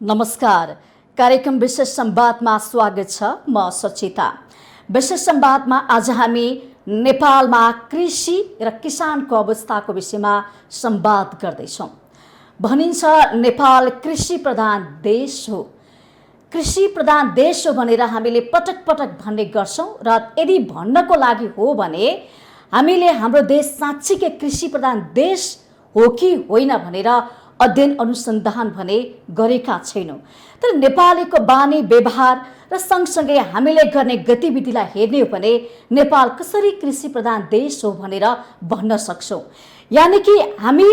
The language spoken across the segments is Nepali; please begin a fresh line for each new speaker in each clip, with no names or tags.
नमस्कार। कार्यक्रम विशेष संवादमा स्वागत छ। म सचिता। विशेष संवादमा आज हामी नेपालमा कृषि र किसानको अवस्थाको विषयमा संवाद गर्दैछौँ। भनिन्छ नेपाल कृषि प्रधान देश हो। कृषि प्रधान देश हो भनेर हामीले पटक पटक भन्ने गर्छौँ र यदि भन्नको लागि हो भने हामीले हाम्रो देश साँच्चीकै कृषि प्रधान देश हो कि होइन भनेर अध्ययन अनुसन्धान भने गरेका छैनौँ। तर नेपालीको बानी व्यवहार र सँगसँगै हामीले गर्ने गतिविधिलाई हेर्ने हो भने नेपाल कसरी कृषि प्रधान देश हो भनेर भन्न सक्छौँ। यानि कि हामी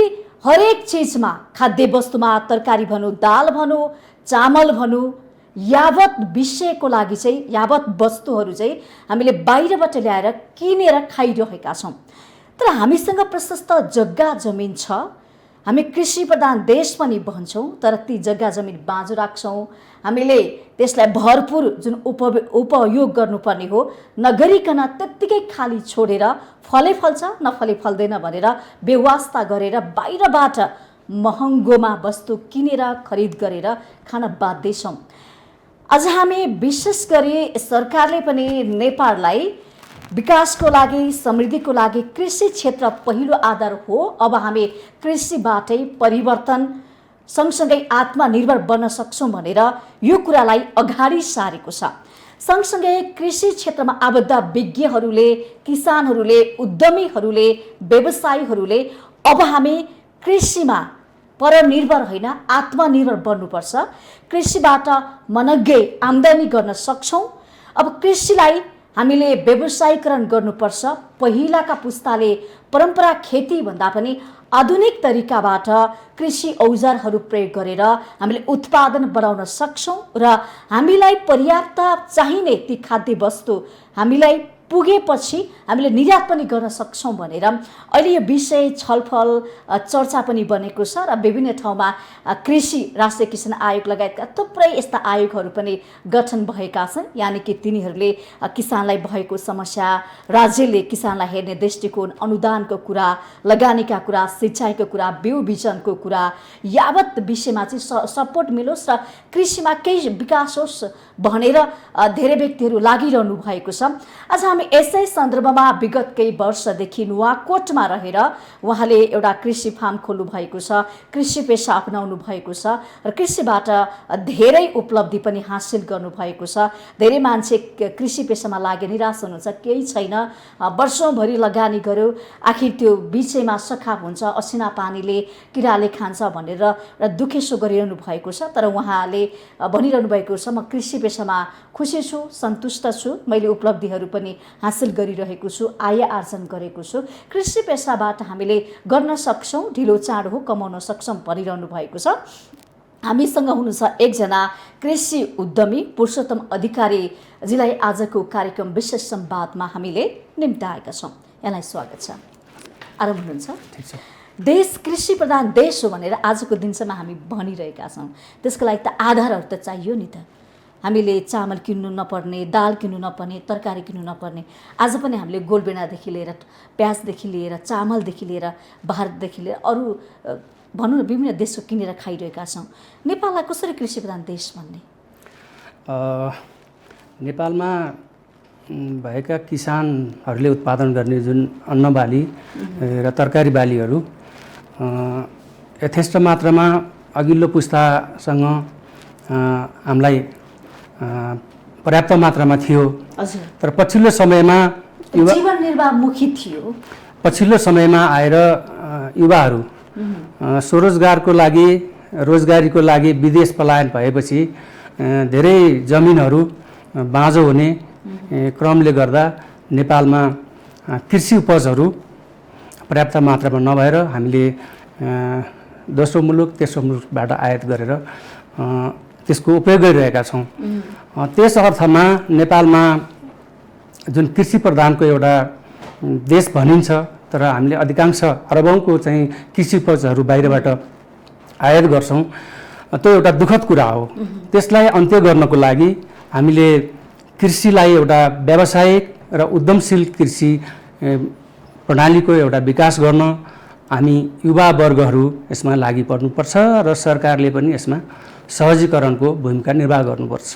हरेक चिजमा, खाद्य वस्तुमा, तरकारी भनौँ, दाल भनौँ, चामल भनौँ, यावत विषयको लागि चाहिँ यावत वस्तुहरू चाहिँ हामीले बाहिरबाट ल्याएर किनेर खाइरहेका छौँ। तर हामीसँग प्रशस्त जग्गा जमिन छ। हामी कृषि प्रधान देश पनि भन्छौँ, तर ती जग्गा जमिन बाँझो राख्छौँ। हामीले त्यसलाई भरपुर जुन उपयोग गर्नुपर्ने हो नगरिकन त्यत्तिकै खाली छोडेर फले फल्छ नफले फल्दैन भनेर बेवास्ता गरेर बाहिरबाट महँगोमा वस्तु किनेर खरिद गरेर खान बाध्य छौँ। आज हामी विशेष गरी सरकारले पनि नेपाललाई विकासको लागि, समृद्धिको लागि कृषि क्षेत्र पहिलो आधार हो। अब हामी कृषिबाटै परिवर्तन सँगसँगै आत्मनिर्भर बन्न सक्छौँ भनेर यो कुरालाई अगाडि सारेको छ। सँगसँगै कृषि क्षेत्रमा आबद्ध विज्ञहरूले, किसानहरूले, उद्यमीहरूले, व्यवसायीहरूले अब हामी कृषिमा परनिर्भर होइन आत्मनिर्भर बन्नुपर्छ। कृषिबाट मनग्गै आम्दानी गर्न सक्छौँ। अब कृषिलाई हामीले व्यवसायीकरण गर्नुपर्छ। पहिलाका पुस्ताले परम्परा खेती भन्दा पनि आधुनिक तरिकाबाट कृषि औजारहरू प्रयोग गरेर हामीले उत्पादन बढाउन सक्छौँ र हामीलाई पर्याप्त चाहिने ती खाद्य वस्तु हामीलाई पुगेपछि हामीले निर्यात पनि गर्न सक्छौँ भनेर अहिले यो विषय छलफल चर्चा पनि बनेको छ र विभिन्न ठाउँमा कृषि राष्ट्रिय किसान आयोग लगायतका थुप्रै यस्ता आयोगहरू पनि गठन भएका छन्। यानि कि तिनीहरूले किसानलाई भएको समस्या, राज्यले किसानलाई हेर्ने दृष्टिकोण, अनुदानको कुरा, लगानीका कुरा, सिँचाइको कुरा, बिउ बिजनको कुरा, यावत विषयमा चाहिँ सपोर्ट मिलोस् र कृषिमा केही विकास होस् भनेर धेरै व्यक्तिहरू लागिरहनु भएको छ। आज हामी यसै सन्दर्भमा विगत केही वर्षदेखि नुवाकोटमा रहेर उहाँले एउटा कृषि फार्म खोल्नु भएको छ, कृषि पेसा अपनाउनु भएको छ र कृषिबाट धेरै उपलब्धि पनि हासिल गर्नुभएको छ। धेरै मान्छे कृषि पेसामा लागे निराश हुनुहुन्छ, केही छैन, वर्षौँभरि लगानी गर्यो, आखिर त्यो बिचैमा सखा हुन्छ, असिना पानीले किराले खान्छ भनेर दुखेसो गरिरहनु भएको छ। तर उहाँले भनिरहनु भएको छ, म कृषि पेसामा खुसी छु, सन्तुष्ट छु, मैले उपलब्धिहरू पनि हासिल गरिरहेको छु, आय आर्जन गरेको छु, कृषि पेसाबाट हामीले गर्न सक्छौँ, ढिलो चाँडो कमाउन सक्छौँ भनिरहनु भएको छ। हामीसँग हुनुहुन्छ एकजना कृषि उद्यमी पुरुषोत्तम अधिकारीजीलाई आजको कार्यक्रम विशेष संवादमा हामीले निम्ताएका छौँ। यहाँलाई स्वागत छ। आराम हुनुहुन्छ?
ठिक छ।
देश कृषि प्रधान देश हो भनेर आजको दिनसम्म हामी भनिरहेका छौँ। त्यसको लागि त आधारहरू त चाहियो नि त। हामीले चामल किन्नु नपर्ने, दाल किन्नु नपर्ने, तरकारी किन्नु नपर्ने। आज पनि हामीले गोलबेडादेखि लिएर, प्याजदेखि लिएर, चामलदेखि लिएर, भारतदेखि लिएर अरू भनौँ न विभिन्न देशको किनेर खाइरहेका छौँ। नेपाललाई कसरी कृषि प्रधान देश भन्ने?
नेपालमा भएका किसानहरूले उत्पादन गर्ने जुन अन्न बाली र तरकारी बालीहरू यथेष्ट मात्रामा अघिल्लो पुस्तासँग हामीलाई पर्याप्त मात्रामा थियो। तर पछिल्लो समयमा
जीवन निर्वाहमुखी थियो।
पछिल्लो समयमा आएर युवाहरू स्वरोजगारको लागि, रोजगारीको लागि विदेश पलायन भएपछि धेरै जमिनहरू बाँझो हुने क्रमले गर्दा नेपालमा कृषि उपजहरू पर्याप्त मात्रामा नभएर हामीले दोस्रो मुलुक, तेस्रो मुलुकबाट आयात गरेर त्यसको उपयोग गरिरहेका छौँ। त्यस अर्थमा नेपालमा जुन कृषि प्रधानको एउटा देश भनिन्छ, तर हामीले अधिकांश अरबौँको चाहिँ कृषि उपजहरू बाहिरबाट आयात गर्छौँ। त्यो एउटा दुःखद कुरा हो। त्यसलाई अन्त्य गर्नको लागि हामीले कृषिलाई एउटा व्यावसायिक र उद्यमशील कृषि प्रणालीको एउटा विकास गर्न हामी युवा वर्गहरू यसमा लागि पर्नुपर्छ र सरकारले पनि यसमा सहजीकरणको भूमिका निर्वाह गर्नुपर्छ।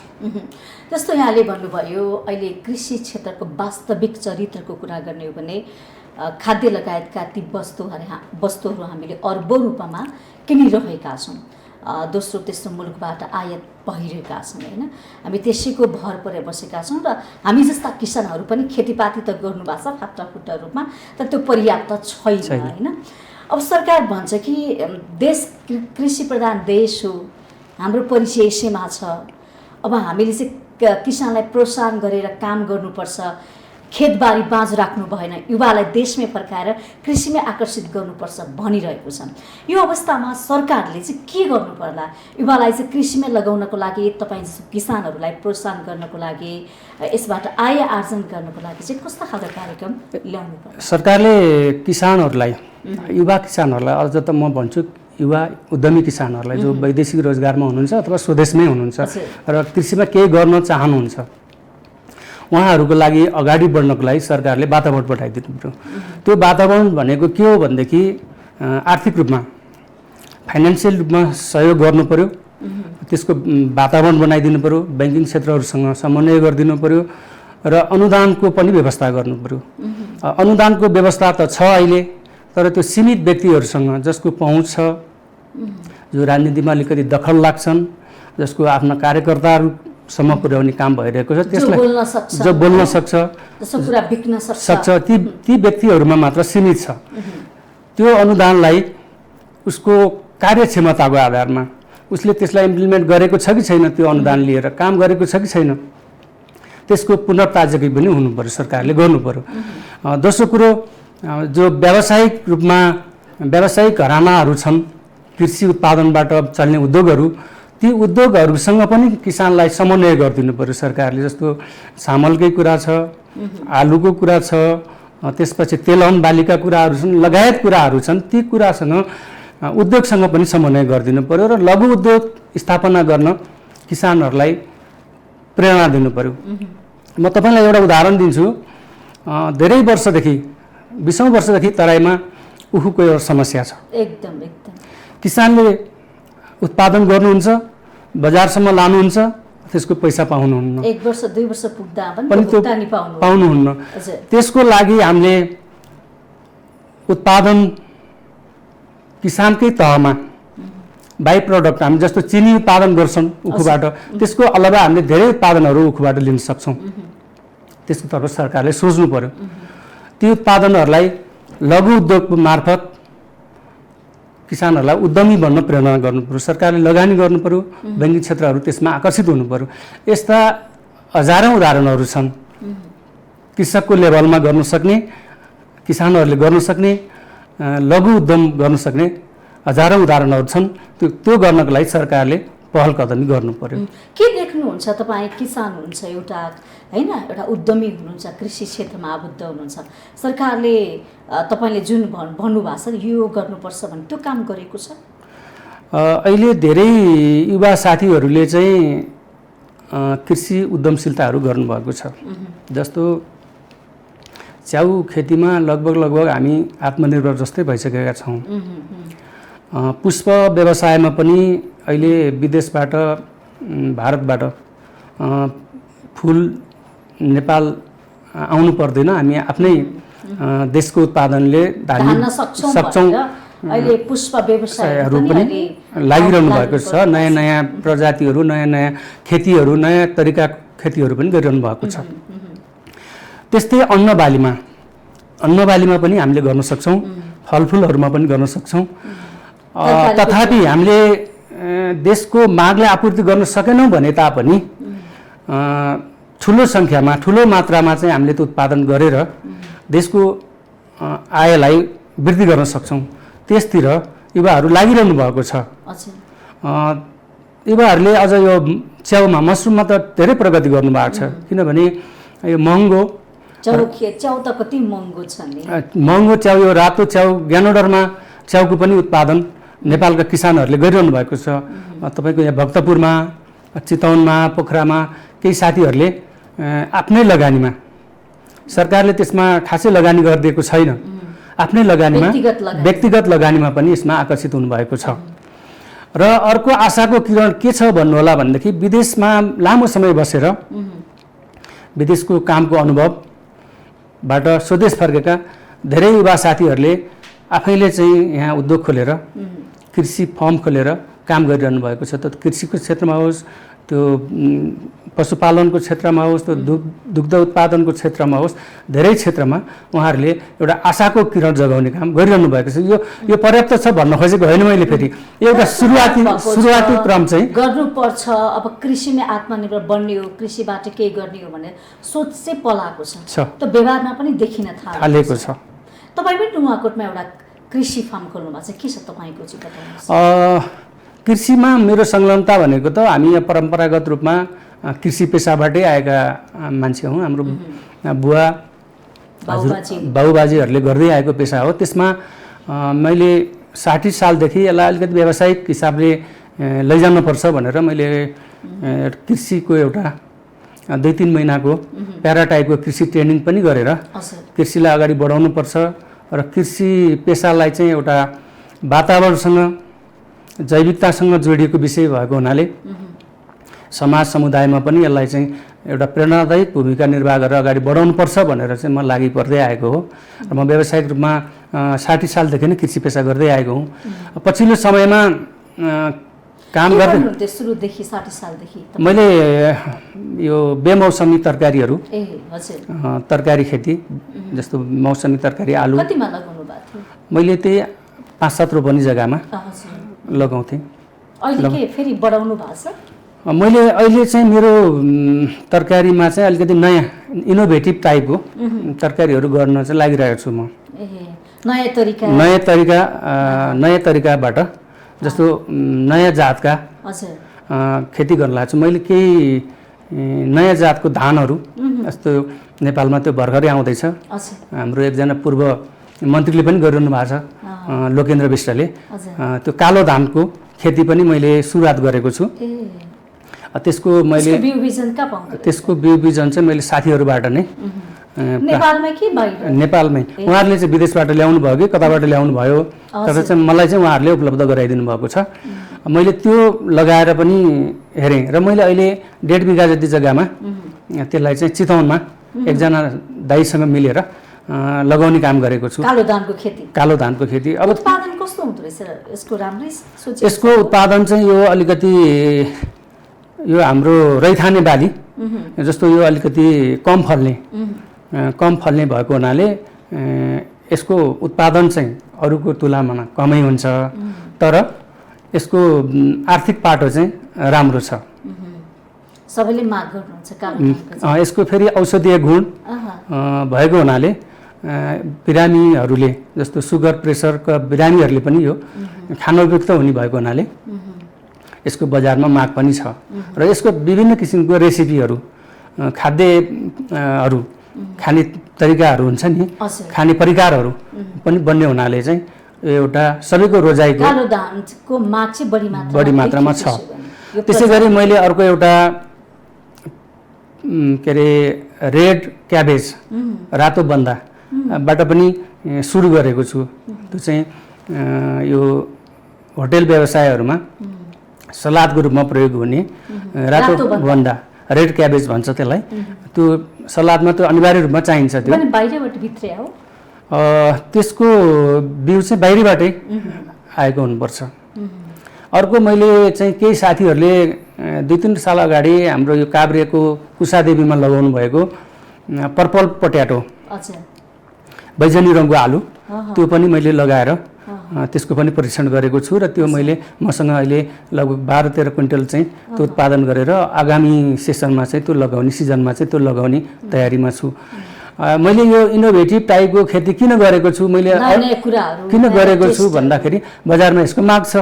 जस्तो यहाँले भन्नुभयो अहिले कृषि क्षेत्रको वास्तविक चरित्रको कुरा गर्ने हो भने खाद्य लगायतका ती वस्तुहरू हामीले अर्बौं रूपमा किनिरहेका छौँ। दोस्रो तेस्रो मुलुकबाट आयात भइरहेका छन् होइन। हामी त्यसैको भर परेर बसेका छौँ र हामी जस्ता किसानहरू पनि खेतीपाती त गर्नुभएको छ फाटाफुट्टा रूपमा, तर त्यो पर्याप्त छैन होइन। अब सरकार भन्छ कि देश कृषि प्रधान देश हो, हाम्रो परिचय यसैमा छ, अब हामीले चाहिँ किसानलाई प्रोत्साहन गरेर काम गर्नुपर्छ, खेतबारी बाँझो राख्नु भएन, युवालाई देशमै फर्काएर कृषिमै आकर्षित गर्नुपर्छ भनिरहेको छ। यो अवस्थामा सरकारले चाहिँ के गर्नु पर्ला? युवालाई चाहिँ कृषिमै लगाउनको लागि, तपाईँ जस्तो किसानहरूलाई प्रोत्साहन गर्नको लागि, यसबाट आय आर्जन गर्नको लागि चाहिँ कस्ता खालको कार्यक्रम ल्याउनु पर्छ?
सरकारले किसानहरूलाई, युवा किसानहरूलाई, अझ त म भन्छु युवा उद्यमी किसानहरूलाई जो वैदेशिक रोजगारमा हुनुहुन्छ अथवा स्वदेशमै हुनुहुन्छ र कृषिमा केही गर्न चाहनुहुन्छ, उहाँहरूको लागि अगाडि बढ्नको लागि सरकारले वातावरण पठाइदिनु पर्यो। त्यो वातावरण भनेको के हो भनेदेखि आर्थिक रूपमा, फाइनेन्सियल रूपमा सहयोग गर्नु पर्यो, त्यसको वातावरण बनाइदिनु पर्यो, ब्याङ्किङ क्षेत्रहरूसँग समन्वय गरिदिनु पर्यो र अनुदानको पनि व्यवस्था गर्नु पर्यो। अनुदानको व्यवस्था त छ अहिले, तर त्यो सीमित व्यक्तिहरूसँग जसको पहुँच छ, जो राजनीतिमा अलिकति दखल लाग्छन्, जसको आफ्ना कार्यकर्ताहरूसम्म पुर्याउने काम भइरहेको छ, त्यसलाई जो बोल्न सक्छ, ती व्यक्तिहरूमा मात्र सीमित छ। त्यो अनुदानलाई उसको कार्यक्षमताको आधारमा उसले त्यसलाई इम्प्लिमेन्ट गरेको छ कि छैन, त्यो अनुदान लिएर काम गरेको छ कि छैन, त्यसको पुनर्ताजगी पनि हुनु पर्यो, सरकारले गर्नु पर्यो। दोस्रो कुरो, जो व्यावसायिक रूपमा व्यावसायिक घरानाहरू छन्, कृषि उत्पादनबाट चल्ने उद्योगहरू, ती उद्योगहरूसँग पनि किसानलाई समन्वय गरिदिनु पर्यो सरकारले। जस्तो चामलकै कुरा छ, आलुको कुरा छ, त्यसपछि तेलहन बालीका कुराहरू छन्, लगायत कुराहरू छन्, ती कुरासँग उद्योगसँग पनि समन्वय गरिदिनु पर्यो र लघु उद्योग स्थापना गर्न किसानहरूलाई प्रेरणा दिनु पर्यो। म तपाईँलाई एउटा उदाहरण दिन्छु। धेरै वर्षदेखि 20औं वर्षदेखि तराईमा उखुको एउटा समस्या छ।
एकदम
किसानले उत्पादन गर्नुहुन्छ, बजारसम्म लानुहुन्छ, त्यसको पैसा पाउनुहुन्न,
1 वर्ष 2 वर्ष पुग्दा पनि
पाउनुहुन्न। त्यसको लागि हामीले उत्पादन किसानकै तहमा बाई प्रडक्ट, हामी जस्तो चिनी उत्पादन गर्छौँ उखुबाट, त्यसको अलावा हामीले धेरै उत्पादनहरू उखुबाट लिन सक्छौँ। त्यसको तर्फ सरकारले सोच्नु पर्यो। ती उत्पादनहरूलाई लघु उद्योग मार्फत किसानहरूलाई उद्यमी बन्न प्रेरणा गर्नु पर्यो, सरकारले लगानी गर्नु पर्यो, ब्याङ्किङ क्षेत्रहरू त्यसमा आकर्षित हुनु पर्यो। यस्ता हजारौँ उदाहरणहरू छन्। कृषकको लेभलमा गर्न सक्ने, किसानहरूले गर्न सक्ने, लघु उद्यम गर्न सक्ने हजारौँ उदाहरणहरू छन्। त्यो गर्नको लागि सरकारले पहल कदमी गर्नु पर्यो।
के देख्नुहुन्छ तपाईँ? किसान हुनुहुन्छ एउटा होइन, एउटा उद्यमी हुनुहुन्छ, कृषि क्षेत्रमा आबद्ध हुनुहुन्छ, सरकारले तपाईँले जुन भन्नुभएको छ यो गर्नुपर्छ भने त्यो काम गरेको छ?
अहिले धेरै युवा साथीहरूले चाहिँ कृषि उद्यमशीलताहरू गर्नुभएको छ। जस्तो च्याउ खेतीमा लगभग हामी आत्मनिर्भर जस्तै भइसकेका छौँ। पुष्प व्यवसायमा पनि अहिले विदेशबाट, भारतबाट फुल नेपाल आउनु पर्दैन, हामी आफ्नै देशको उत्पादनले धान्न सक्छौँ।
अहिले पुष्प व्यवसायहरू
पनि लागिरहनु भएको छ। नयाँ नयाँ प्रजातिहरू, नयाँ नयाँ खेतीहरू, नयाँ तरिका खेतीहरू पनि गरिरहनु भएको छ। त्यस्तै अन्नबालीमा पनि हामीले गर्न सक्छौँ, फलफुलहरूमा पनि गर्न सक्छौँ। तथापि हामीले देशको मागलाई आपूर्ति गर्न सकेनौँ भने तापनि ठुलो सङ्ख्यामा, ठुलो मात्रामा चाहिँ हामीले त्यो उत्पादन गरेर देशको आयलाई वृद्धि गर्न सक्छौँ। त्यसतिर युवाहरू लागिरहनु भएको छ। युवाहरूले अझ यो च्याउमा, मसरुममा त धेरै प्रगति गर्नुभएको छ, किनभने यो महँगो
च्याउ त कति महँगो छ नि।
महँगो च्याउ, यो रातो च्याउ, ज्ञानोडरमा च्याउको पनि उत्पादन नेपालका किसानहरूले गरिरहनु भएको छ। तपाईँको यहाँ भक्तपुरमा, चितवनमा, पोखरामा केही साथीहरूले आफ्नै लगानीमा, सरकारले त्यसमा खासै लगानी गरिदिएको छैन, आफ्नै लगानीमा, व्यक्तिगत लगानीमा पनि यसमा आकर्षित हुनुभएको छ। र अर्को आशाको किरण के छ भन्नु होला भनेदेखि विदेशमा लामो समय बसेर विदेशको कामको अनुभवबाट स्वदेश फर्केका धेरै युवा साथीहरूले आफैले चाहिँ यहाँ उद्योग खोलेर कृषि फर्म खोलेर काम गरिरहनु भएको छ। त कृषिको क्षेत्रमा होस्, त्यो पशुपालनको क्षेत्रमा होस्, त्यो दुग्ध उत्पादनको क्षेत्रमा होस्, धेरै क्षेत्रमा उहाँहरूले एउटा आशाको किरण जगाउने काम गरिरहनु भएको छ। यो पर्याप्त छ भन्न खोजेको होइन मैले, फेरि एउटा सुरुवाती क्रम चाहिँ
गर्नुपर्छ। अब कृषिमै आत्मनिर्भर बन्ने हो, कृषिबाट केही गर्ने हो भनेर सोच चाहिँ पलाएको छ, त व्यवहारमा पनि देखिन थालेको छ। तपाईँ पनि नुवाकोटमा एउटा कृषि फार्म खोल्नु भएको छ, के छ तपाईँको चाहिँ बताउनुहोस्।
कृषिमा मेरो संलग्नता भनेको त हामी यहाँ परम्परागत रूपमा कृषि पेसाबाटै आएका मान्छे हौँ। हाम्रो बुवा बाबुबाजेहरूले गर्दै आएको पेसा हो। त्यसमा मैले 60 सालदेखि यसलाई अलिकति व्यावसायिक हिसाबले लैजानुपर्छ भनेर मैले कृषिको एउटा 2-3 महिनाको प्याराटाइपको कृषि ट्रेनिङ पनि गरेर कृषिलाई अगाडि बढाउनुपर्छ र कृषि पेसालाई चाहिँ एउटा वातावरणसँग जैविकतासँग जोडिएको विषय भएको हुनाले समाज समुदायमा पनि यसलाई चाहिँ एउटा प्रेरणादायक भूमिका निर्वाह गरेर अगाडि बढाउनुपर्छ भनेर चाहिँ म लागि पर्दै आएको हो। र म व्यावसायिक रूपमा 60 सालदेखि नै कृषि पेसा गर्दै आएको हुँ। पछिल्लो समयमा काम गर्दै
सुरुदेखि 60 सालदेखि
मैले यो बेमौसमी तरकारीहरू, तरकारी खेती जस्तो मौसमी तरकारी आलु
कतिमा लगाउनु भएको थियो?
मैले त्यही 5-7 रोपनी जग्गामा लगाउँथेँ।
अहिले के फेरि बढाउनु भएको छ?
मैले अहिले चाहिँ मेरो तरकारीमा चाहिँ अलिकति नयाँ इनोभेटिभ टाइपको तरकारीहरू गर्न चाहिँ लागिरहेको छु म। नयाँ तरिकाबाट जस्तो नयाँ जातका खेती गर्न लागेको छु। मैले केही नयाँ जातको धानहरू जस्तो नेपालमा त्यो भर्खरै आउँदैछ। हाम्रो एकजना पूर्व मन्त्रीले पनि गरिरहनु भएको छ, लोकेन्द्र विष्टले। त्यो कालो धानको खेती पनि मैले सुरुवात गरेको छु। त्यसको बिउ बिजन चाहिँ मैले साथीहरूबाट नै नेपालमै उहाँहरूले चाहिँ विदेशबाट ल्याउनु भयो कि कताबाट ल्याउनु भयो, तर चाहिँ मलाई चाहिँ उहाँहरूले उपलब्ध गराइदिनु भएको छ। मैले त्यो लगाएर पनि हेरेँ र मैले अहिले 1.5 बिघा जति जग्गामा त्यसलाई चाहिँ चितवनमा एकजना दाइसँग मिलेर लगाउने काम गरेको छु। कालो धानको खेती। अब
उत्पादन कस्तो हुँदो रहेछ यसको? राम्रै सोचे।
यसको उत्पादन चाहिँ यो अलिकति यो हाम्रो रैथाने बाली जस्तो यो अलिकति कम फल्ने भएको हुनाले यसको उत्पादन चाहिँ अरूको तुलनामा कमै हुन्छ, तर यसको आर्थिक पाटो चाहिँ राम्रो छ।
सबैले माग गर्नुहुन्छ कालो धानको।
यसको फेरि औषधीय गुण भएको हुनाले बिरामीहरूले जस्तो सुगर प्रेसरका बिरामीहरूले पनि यो खान उपयुक्त हुने भएको हुनाले यसको बजारमा माग पनि छ। र यसको विभिन्न किसिमको रेसिपीहरू, खाद्यहरू, खाने तरिकाहरू हुन्छ नि, खाने परिकारहरू पनि बन्ने हुनाले चाहिँ एउटा सबैको रोजाइको
कालो धानको माग चाहिँ
बढी मात्रामा छ। त्यसै गरी मैले अर्को एउटा के अरे रेड क्याबेज, रातो बन्दाबाट पनि सुरु गरेको छु। त्यो चाहिँ यो होटेल व्यवसायहरूमा सलादको रूपमा प्रयोग हुने रातो बन्दा, रेड क्याबेज भन्छ त्यसलाई। त्यो सलादमा त्यो अनिवार्य रूपमा चाहिन्छ। त्यो
बाहिरबाट भित्रै हो,
त्यसको बिउ चाहिँ बाहिरबाटै आएको हुनुपर्छ। अर्को मैले चाहिँ केही साथीहरूले 2-3 साल अगाडि हाम्रो यो काभ्रेको कुसादेवीमा लगाउनु भएको पर्पल पोट्याटो, बैजनी रङको आलु, त्यो पनि मैले लगाएर त्यसको पनि परीक्षण गरेको छु। र त्यो मसँग अहिले लगभग 12-13 क्विन्टल चाहिँ त्यो उत्पादन गरेर आगामी सिजनमा चाहिँ त्यो लगाउने तयारीमा छु। मैले यो इनोभेटिभ टाइपको खेती किन गरेको छु भन्दाखेरि बजारमा यसको माग छ।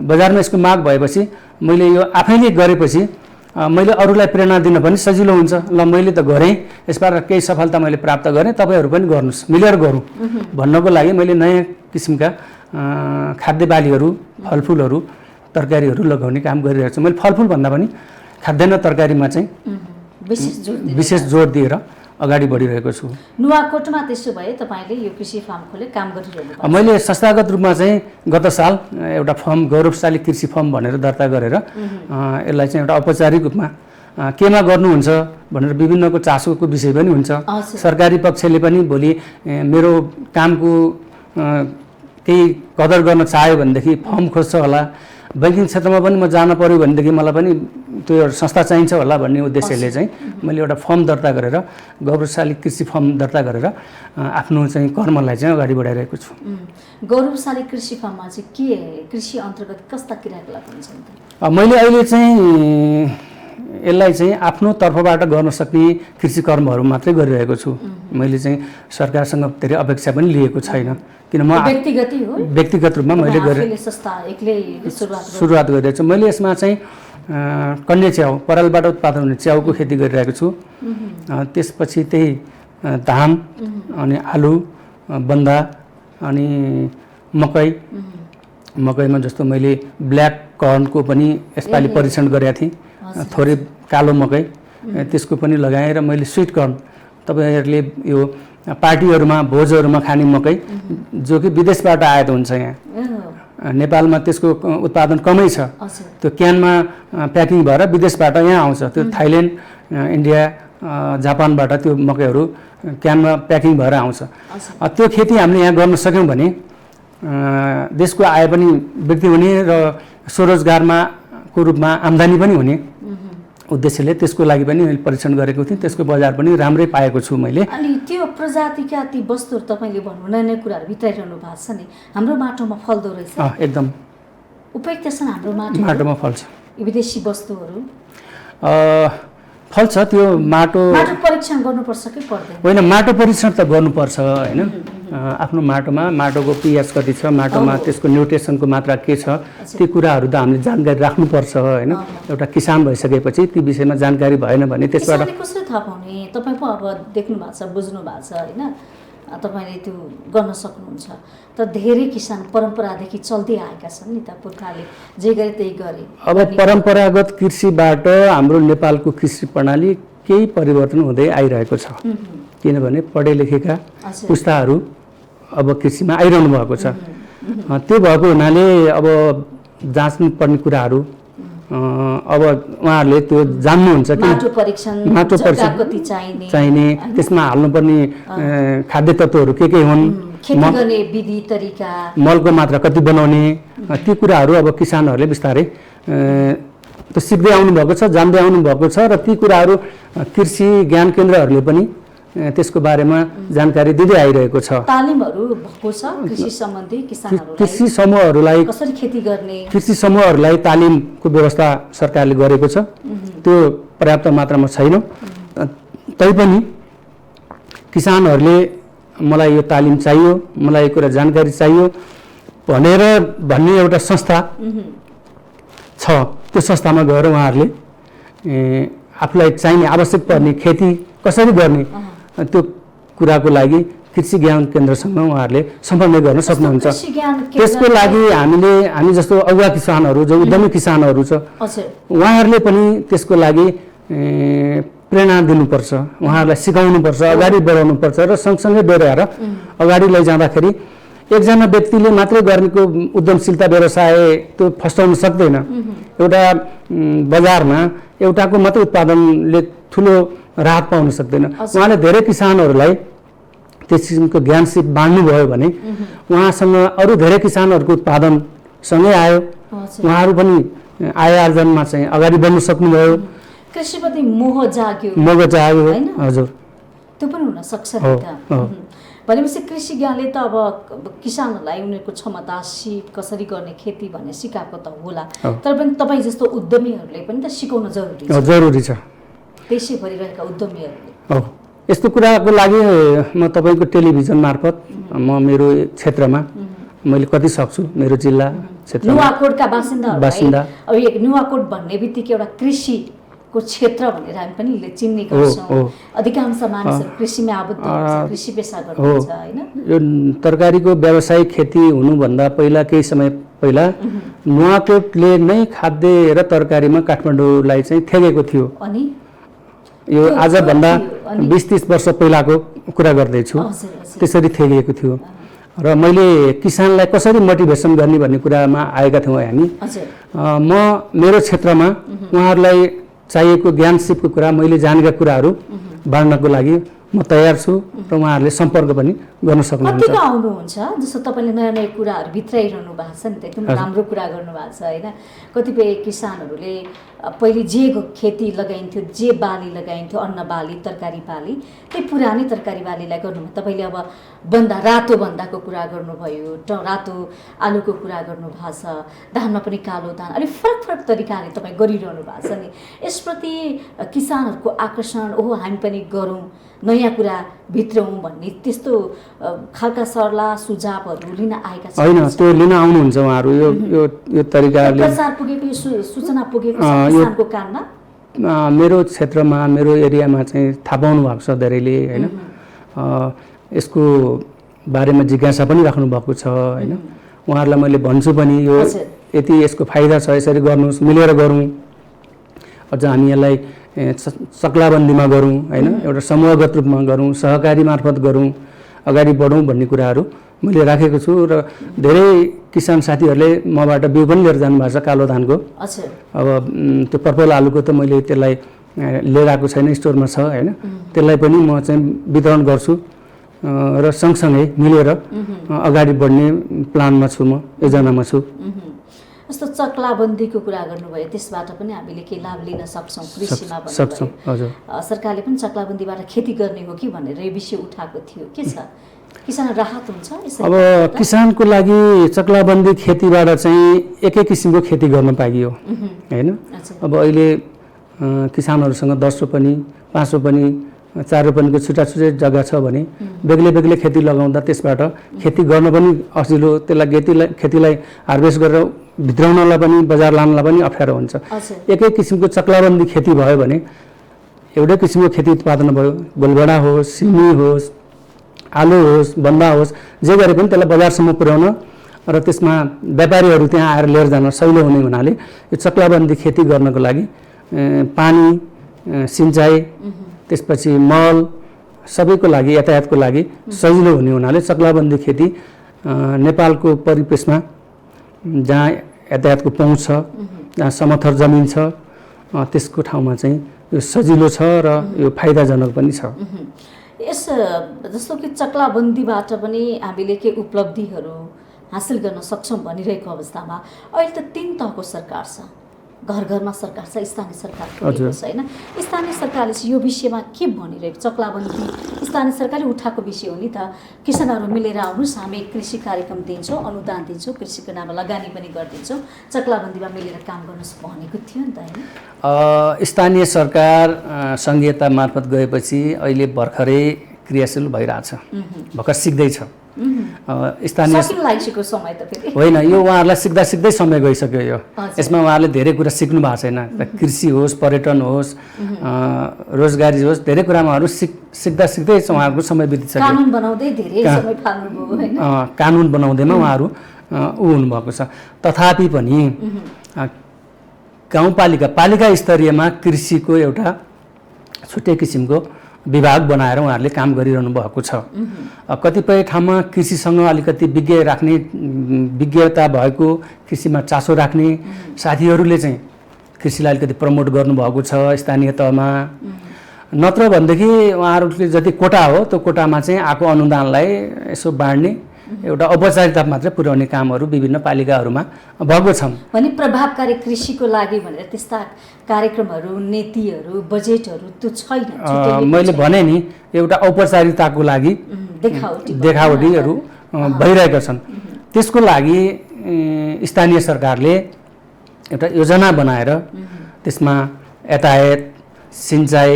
बजारमा यसको माग भएपछि मैले यो आफैले गरेपछि मैले अरूलाई प्रेरणा दिन पनि सजिलो हुन्छ। ल मैले त गरेँ, यसबाट केही सफलता मैले प्राप्त गरेँ, तपाईँहरू पनि गर्नुहोस्, मिलेर गरौँ भन्नको लागि मैले नयाँ किसिमका खाद्य बालीहरू, फलफुलहरू, तरकारीहरू लगाउने काम गरिरहेको छु। मैले फलफुल भन्दा पनि खाद्यान्न तरकारीमा चाहिँ विशेष जोड दिएर अगाडि बढिरहेको छु।
नुवाकोटमा त्यसो भए तपाईँले यो कृषि फार्म खोले काम गरिरहनु भएको छ।
मैले संस्थागत रूपमा चाहिँ गत साल एउटा फर्म गौरवशाली कृषि फर्म भनेर दर्ता गरेर यसलाई चाहिँ एउटा औपचारिक रूपमा केमा गर्नुहुन्छ भनेर विभिन्नको चासोको विषय पनि हुन्छ। सरकारी पक्षले पनि भोलि मेरो कामको केही कदर गर्न चाह्यो भनेदेखि फर्म खोज्छ होला। बैंकिङ क्षेत्रमा पनि म जान पर्यो भनेदेखि मलाई पनि त्यो एउटा संस्था चाहिन्छ होला भन्ने उद्देश्यले चाहिँ मैले एउटा फर्म दर्ता गरेर गौरवशाली कृषि फर्म दर्ता गरेर आफ्नो चाहिँ कर्मलाई चाहिँ अगाडि बढाइरहेको छु।
गौरवशाली कृषि फर्ममा चाहिँ के कृषि अन्तर्गत कस्ता क्रियाकलाप हुन्छन् त?
मैले अहिले चाहिँ यसलाई चाहिँ आफ्नो तर्फबाट गर्न सक्ने कृषि कर्महरू मात्रै गरिरहेको छु। मैले चाहिँ सरकारसँग धेरै अपेक्षा पनि लिएको छैन, किन म व्यक्तिगत रूपमा मैले सुरुवात गरिरहेको छु। मैले यसमा चाहिँ कन्या च्याउ परालबाट उत्पादन हुने च्याउको खेती गरिरहेको छु। त्यसपछि त्यही धान अनि आलु बन्दा अनि मकैमा जस्तो मैले ब्ल्याक कर्नको पनि यसपालि परीक्षण गरेका थिएँ। थोरै कालो मकै त्यसको पनि लगाएर मैले स्विट कर्न तपाईँहरूले यो पार्टीहरूमा भोजहरूमा खाने मकै जो कि विदेशबाट आएको हुन्छ, यहाँ नेपालमा त्यसको उत्पादन कमै छ। त्यो क्यानमा प्याकिङ भएर विदेशबाट यहाँ आउँछ। त्यो थाइल्यान्ड इन्डिया जापानबाट त्यो मकैहरू क्यानमा प्याकिङ भएर आउँछ। त्यो खेती हामीले यहाँ गर्न सक्यौँ भने देशको आय पनि वृद्धि हुने र स्वरोजगारमा को रूपमा आम्दानी पनि हुने उद्देश्यले त्यसको लागि पनि मैले परीक्षण गरेको थिएँ। त्यसको बजार पनि राम्रै पाएको छु मैले।
अनि त्यो प्रजातिका ती वस्तुहरू तपाईँले भन्नु नयाँ कुराहरू भित्राइरहनु भएको छ नि, हाम्रो माटोमा फल्दो रहेछ?
एकदम
उपयुक्त छन् हाम्रो
माटोमा फल्छ।
विदेशी वस्तुहरू
फल्छ। त्यो माटो
परीक्षण गर्नुपर्छ कि पर्दैन?
होइन, माटो परीक्षण त गर्नुपर्छ होइन। आफ्नो माटोको पीएच कति छ, माटोमा त्यसको न्युट्रिसनको मात्रा के छ, ती कुराहरू त हामीले जानकारी राख्नुपर्छ होइन। एउटा किसान भइसकेपछि ती विषयमा जानकारी भएन भने त्यसबाट
कसरी थाहा पाउने? तपाईँ पो अब देख्नु भएको छ, बुझ्नु भएको छ होइन, तपाईँले त्यो गर्न सक्नुहुन्छ। तर धेरै किसान परम्परादेखि चल्दै आएका छन् नि त, पुर्खाले जे गरे त्यही गरे।
अब परम्परागत कृषिबाट हाम्रो नेपालको कृषि प्रणाली केही परिवर्तन हुँदै आइरहेको छ, किनभने पढे लेखेका पुस्ताहरू अब कृषिमा आइरहनु भएको छ। त्यो भएको हुनाले अब जाँच्नु पर्ने कुराहरू अब उहाँहरूले त्यो जान्नुहुन्छ कि
माटो परीक्षण
चाहिने, त्यसमा हाल्नुपर्ने खाद्य तत्त्वहरू के हुन्,
खेती गर्ने विधि तरिका,
मलको मात्रा कति बनाउने, ती कुराहरू अब किसानहरूले बिस्तारै त्यो सिक्दै आउनु भएको छ, जान्दै आउनु भएको छ। र ती कुराहरू कृषि ज्ञान केन्द्रहरूले पनि त्यसको बारेमा जानकारी दिँदै आइरहेको छ।
तालिमहरू भएको छ कृषि सम्बन्धी किसानहरूलाई,
कृषि समूहहरूलाई
कसरी खेती गर्ने,
कृषि समूहहरूलाई तालिमको व्यवस्था सरकारले गरेको छ। त्यो पर्याप्त मात्रामा छैन, तैपनि किसानहरूले मलाई यो तालिम चाहियो, मलाई यो कुरा जानकारी चाहियो भन्ने एउटा संस्था छ। त्यो संस्थामा गएर उहाँहरूले आफूलाई चाहिने आवश्यक पर्ने खेती कसरी गर्ने त्यो कुराको लागि कृषि ज्ञान केन्द्रसँग उहाँहरूले सम्पर्क गर्न सक्नुहुन्छ। त्यसको लागि हामी जस्तो अगुवा किसानहरू जो उद्यमी किसानहरू छ उहाँहरूले पनि त्यसको लागि प्रेरणा दिनुपर्छ, उहाँहरूलाई सिकाउनुपर्छ, अगाडि बढाउनुपर्छ र सँगसँगै डोर्याएर अगाडि लैजाँदाखेरि एकजना व्यक्तिले मात्रै गर्नेको उद्यमशीलता व्यवसाय त्यो फस्टाउन सक्दैन। एउटा बजारमा एउटाको मात्रै उत्पादनले ठुलो राहत पाउन सक्दैन। उहाँले धेरै किसानहरूलाई त्यस किसिमको ज्ञान सिप बाँड्नुभयो भने उहाँसँग अरू धेरै किसानहरूको उत्पादन सँगै आयो, उहाँहरू पनि आय आर्जनमा चाहिँ अगाडि बढ्न सक्नुभयो।
कृषिप्रति मोह जाग्यो
हजुर,
त्यो पनि हुन सक्छ नि त। भनेपछि कृषि ज्ञानले त अब किसानहरूलाई उनीहरूको क्षमता सिप कसरी गर्ने खेती भन्ने सिकाएको त होला, तर पनि तपाईँ जस्तो उद्यमीहरूले पनि त सिकाउन
जरुरी छ।
पेशे भरिरहेका उद्यमीहरूले
यस्तो कुराको लागि म तपाईँको टेलिभिजन मार्फत म मेरो क्षेत्रमा मैले कति सक्छु, मेरो जिल्ला क्षेत्रमा
नुवाकोटका बासिन्दा अब नुवाकोट भन्ने बित्तिकै एउटा कृषिको क्षेत्र भनेर हामी पनि चिन्ने गर्छौँ। अधिकांश मानिसहरू कृषिमा आबद्ध हुन्छ, कृषि पेसा गर्नुहुन्छ हैन।
यो तरकारीको व्यावसायिक खेती हुनुभन्दा पहिला केही समय पहिला नुवाकोटले नै खाद्य र तरकारीमा काठमाडौँलाई चाहिँ थेगेको थियो।
अनि
यो 20-30 वर्ष पहिलाको कुरा गर्दैछु। त्यसरी थेगिएको थियो र मैले किसानलाई कसरी मोटिभेसन गर्ने भन्ने कुरामा आएका थियौँ हामी। म मेरो क्षेत्रमा उहाँहरूलाई चाहिएको ज्ञान सिपको कुरा, मैले जानेका कुराहरू बाँड्नको लागि म तयार छु र उहाँहरूले सम्पर्क पनि गर्न सक्नुहुन्छ।
कतिको आउनुहुन्छ? जस्तो तपाईँले नयाँ नयाँ कुराहरू भित्राइरहनु भएको छ नि त, एकदम राम्रो कुरा गर्नुभएको छ होइन। कतिपय किसानहरूले पहिले जे खेती लगाइन्थ्यो, जे बाली लगाइन्थ्यो, अन्न बाली, तरकारी बाली, त्यही पुरानै तरकारी बालीलाई गर्नुभयो। तपाईँले अब रातो भन्दाको कुरा गर्नुभयो, रातो आलुको कुरा गर्नुभएको छ, धानमा पनि कालो धान, अलिक फरक फरक तरिकाले तपाईँ गरिरहनु भएको छ नि। यसप्रति किसानहरूको आकर्षण, ओहो हामी पनि गरौँ, नयाँ कुरा भित्रौँ भन्ने त्यस्तो खालका सल्लाह सुझावहरू लिन आएका छन्?
होइन, त्यो लिन आउनुहुन्छ उहाँहरू। यो तरिकाले
प्रचार पुगेको, सूचना पुगेको किसानको कानमा?
मेरो क्षेत्रमा, मेरो एरियामा चाहिँ थाहा पाउनु भएको छ धेरैले होइन। यसको बारेमा जिज्ञासा पनि राख्नु भएको छ होइन। उहाँहरूलाई मैले भन्छु पनि यो यति यसको फाइदा छ, यसरी गर्नुहोस्, मिलेर गरौँ, अझ हामी यसलाई चक्लाबन्दीमा गरौँ होइन, एउटा समूहगत रूपमा गरौँ, सहकारी मार्फत गरौँ, अगाडि बढौँ भन्ने कुराहरू मैले राखेको छु। र धेरै किसान साथीहरूले मबाट बिउ पनि लिएर जानुभएको छ कालो धानको। अब त्यो पर्पल आलुको त मैले त्यसलाई लिएर आएको छैन, स्टोरमा छ होइन। त्यसलाई पनि म चाहिँ वितरण गर्छु र सँगसँगै मिलेर अगाडि बढ्ने प्लानमा छु, म योजनामा छु।
जस्तो चक्लाबन्दीको कुरा गर्नुभयो, त्यसबाट पनि हामीले केही लाभ लिन सक्छौँ कृषिमा
सक्छौँ। हजुर,
सरकारले पनि चक्लाबन्दीबाट खेती गर्ने हो कि भनेर यो विषय उठाएको थियो, के छ? किसान राहत हुन्छ यसरी?
अब किसानको लागि चक्लाबन्दी खेतीबाट चाहिँ एकै किसिमको खेती गर्न पाइयो होइन। अब अहिले किसानहरूसँग 10 रोपनी, 5 रोपनी, 4 रोपनीको छुट्टा छुट्टै जग्गा छ भने बेग्लै बेग्लै खेती लगाउँदा त्यसबाट खेती गर्न पनि असिलो, त्यसलाई खेतीलाई हार्भेस्ट गरेर भित्राउनलाई पनि, बजार लानलाई पनि अप्ठ्यारो हुन्छ। एकै किसिमको चक्लाबन्दी खेती भयो भने एउटै किसिमको खेती उत्पादन भयो, गोलभेडा होस्, सिमी होस्, आलु होस्, बन्दा होस्, जे गरे पनि त्यसलाई बजारसम्म पुर्याउन र त्यसमा व्यापारीहरू त्यहाँ आएर लिएर जान सजिलो हुने हुनाले यो चक्लाबन्दी खेती गर्नको लागि पानी, सिँचाइ, त्यसपछि मल, सबैको लागि, यातायातको लागि सजिलो हुने हुनाले चक्लाबन्दी खेती नेपालको परिवेशमा जहाँ यातायातको पहुँच छ, जहाँ समथर जमिन छ, त्यसको ठाउँमा चाहिँ यो सजिलो छ र यो फाइदाजनक पनि छ।
यस जस्तो कि चक्लाबन्दीबाट पनि हामीले केही उपलब्धिहरू हासिल गर्न सक्छौँ भनिरहेको अवस्थामा अहिले त 3 तहको सरकार छ, घर घरमा सरकार छ, स्थानीय सरकार छ होइन। स्थानीय सरकारले यो विषयमा के भनिरहेको? चक्लाबन्दी स्थानीय सरकारले उठाएको विषय हो नि त, किसानहरू मिलेर आउनुहोस्, हामी कृषि कार्यक्रम दिन्छौँ, अनुदान दिन्छौँ, कृषिको नाममा लगानी पनि गरिदिन्छौँ, चक्लाबन्दीमा मिलेर काम गर्नुहोस् भनेको थियो नि त होइन।
स्थानीय सरकार सङ्घीयता मार्फत गएपछि अहिले भर्खरै क्रियाशील भइरहेछ, भर्खर सिक्दैछ।
स्थानीय समय त फेरि
होइन, यो उहाँहरूलाई सिक्दा सिक्दै समय गइसक्यो। यो यसमा उहाँहरूले धेरै कुरा सिक्नु भएको छैन। कृषि होस्, पर्यटन होस्, रोजगारी होस्, धेरै कुरामा उहाँहरू सिक्दा सिक्दै उहाँहरूको समय बितिसक्यो।
कानुन बनाउँदै धेरै समय फाल्नुभयो होइन।
कानुन बनाउँदैमा उहाँहरू हुनुभएको छ। तथापि पनि गाउँपालिका, पालिका स्तरीयमा कृषिको एउटा छुट्टै किसिमको विभाग बनाएर उहाँहरूले काम गरिरहनु भएको छ। कतिपय ठाउँमा कृषिसँग अलिकति विज्ञता भएको, कृषिमा चासो राख्ने साथीहरूले चाहिँ कृषिलाई अलिकति प्रमोट गर्नुभएको छ स्थानीय तहमा। नत्र भनेदेखि उहाँहरूले जति कोटा हो त्यो कोटामा चाहिँ आएको अनुदानलाई यसो बाँड्ने एउटा औपचारिकता मात्रै पुर्याउने कामहरू विभिन्न पालिकाहरूमा भएको छन्।
भने प्रभावकारी कृषिको लागि भनेर त्यस्ता कार्यक्रमहरू, नीतिहरू, बजेटहरू त्यो छैन।
मैले भने नि एउटा औपचारिकताको लागि देखावटीहरू भइरहेका छन्। त्यसको लागि स्थानीय सरकारले एउटा योजना बनाएर त्यसमा यातायात, सिँचाइ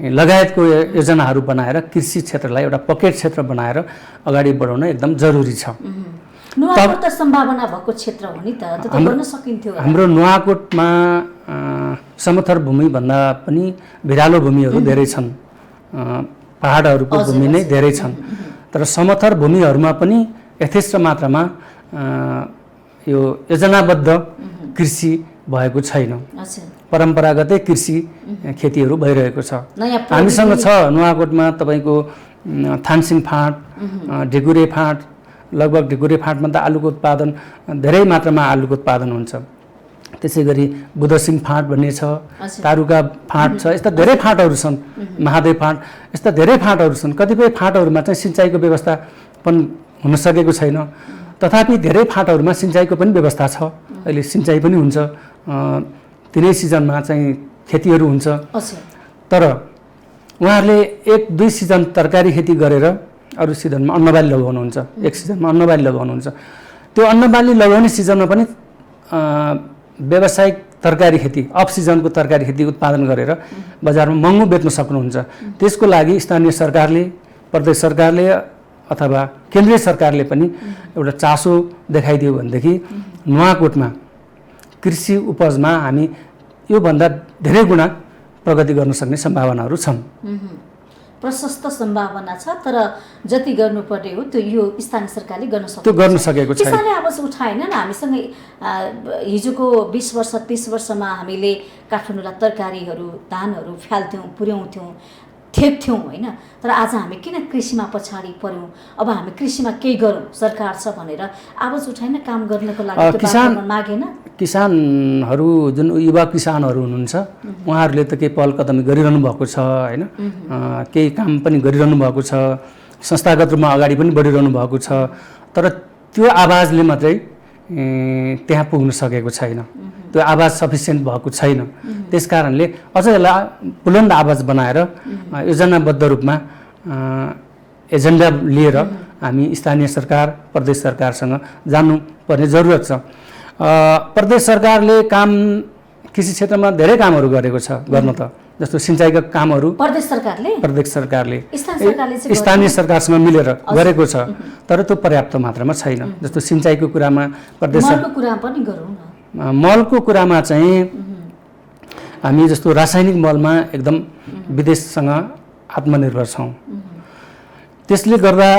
लगायतको योजनाहरू बनाएर कृषि क्षेत्रलाई एउटा पकेट क्षेत्र बनाएर अगाडि बढाउन एकदम जरुरी छ।
नुवाकोट त सम्भावना भएको क्षेत्र हो नि त, त्यो त गर्न सकिन्थ्यो।
हाम्रो नुवाकोटमा समथर भूमि भन्दा पनि भिरालो भूमिहरू धेरै छन्, पहाडहरूको भूमि नै धेरै छन्। तर समथर भूमिहरूमा पनि यथेष्ट मात्रामा यो योजनाबद्ध कृषि भएको छैन। परम्परागतै कृषि खेतीहरू भइरहेको छ।
नयाँ
हामीसँग छ नुवाकोटमा तपाईँको थानसिङ फाँट, ढिकुरे फाँट, लगभग ढिकुरे फाँटमा त आलुको उत्पादन धेरै मात्रामा आलुको उत्पादन हुन्छ। त्यसै गरी बुधसिंह फाँट भन्ने छ, तारुका फाँट छ, यस्ता धेरै फाँटहरू छन्, महादेव फाँट, यस्ता धेरै फाँटहरू छन्। कतिपय फाँटहरूमा चाहिँ सिँचाइको व्यवस्थापन हुन सकेको छैन, तथापि धेरै फाँटहरूमा सिँचाइको पनि व्यवस्था छ। अहिले सिँचाइ पनि हुन्छ, तिनै सिजनमा चाहिँ खेतीहरू हुन्छ। तर उहाँहरूले 1-2 सिजन तरकारी खेती गरेर अरू सिजनमा अन्नबाली लगाउनुहुन्छ, एक सिजनमा अन्नबाली लगाउनुहुन्छ। त्यो अन्नबाली लगाउने सिजनमा पनि व्यावसायिक तरकारी खेती, अफ सिजनको तरकारी खेती उत्पादन गरेर बजारमा महँगो बेच्न सक्नुहुन्छ। त्यसको लागि स्थानीय सरकारले, प्रदेश सरकारले अथवा केन्द्रीय सरकारले पनि एउटा चासो देखाइदियो भनेदेखि नुवाकोटमा कृषि उपजमा हामी योभन्दा धेरै गुणा प्रगति गर्न सक्ने सम्भावनाहरू छन्।
प्रशस्त सम्भावना छ, तर जति गर्नुपर्ने हो त्यो यो स्थानीय सरकारले गर्न सक्छ।
त्यो गर्न सकेको छैन।
किसानले आवाज उठाएनन्। हामीसँग हिजोको 20 वर्ष 30 वर्षमा हामीले काठमाडौँलाई तरकारीहरू, धानहरू फ्याल्थ्यौँ, पुर्याउँथ्यौँ, थेप्थ्यौँ होइन। तर आज हामी किन कृषिमा पछाडि पर्यौँ? अब हामी कृषिमा केही गरौँ, सरकार छ भनेर आवाज उठाएन, काम गर्नको लागि वातावरण मागेन।
किसानहरू जुन युवा किसानहरू हुनुहुन्छ उहाँहरूले त केही पहल कदमी गरिरहनु भएको छ होइन, केही काम पनि गरिरहनु भएको छ, संस्थागत रूपमा अगाडि पनि बढिरहनु भएको छ। तर त्यो आवाजले मात्रै त्यहाँ पुग्न सकेको छैन, त्यो आवाज सफिसियन्ट भएको छैन। त्यस कारणले अझ यसलाई बुलन्द आवाज बनाएर योजनाबद्ध रूपमा एजेन्डा लिएर हामी स्थानीय सरकार, प्रदेश सरकारसँग जानुपर्ने जरुरत छ। प्रदेश सरकारले काम कृषि क्षेत्रमा धेरै कामहरू गरेको छ, गर्न त जस्तो सिँचाइका कामहरू प्रदेश सरकारले स्थानीय सरकारसँग मिलेर गरेको छ, तर त्यो पर्याप्त मात्रामा छैन। जस्तो सिँचाइको कुरामा प्रदेश मलको कुरामा चाहिँ हामी जस्तो रासायनिक मलमा एकदम विदेशसँग आत्मनिर्भर छौँ। त्यसले गर्दा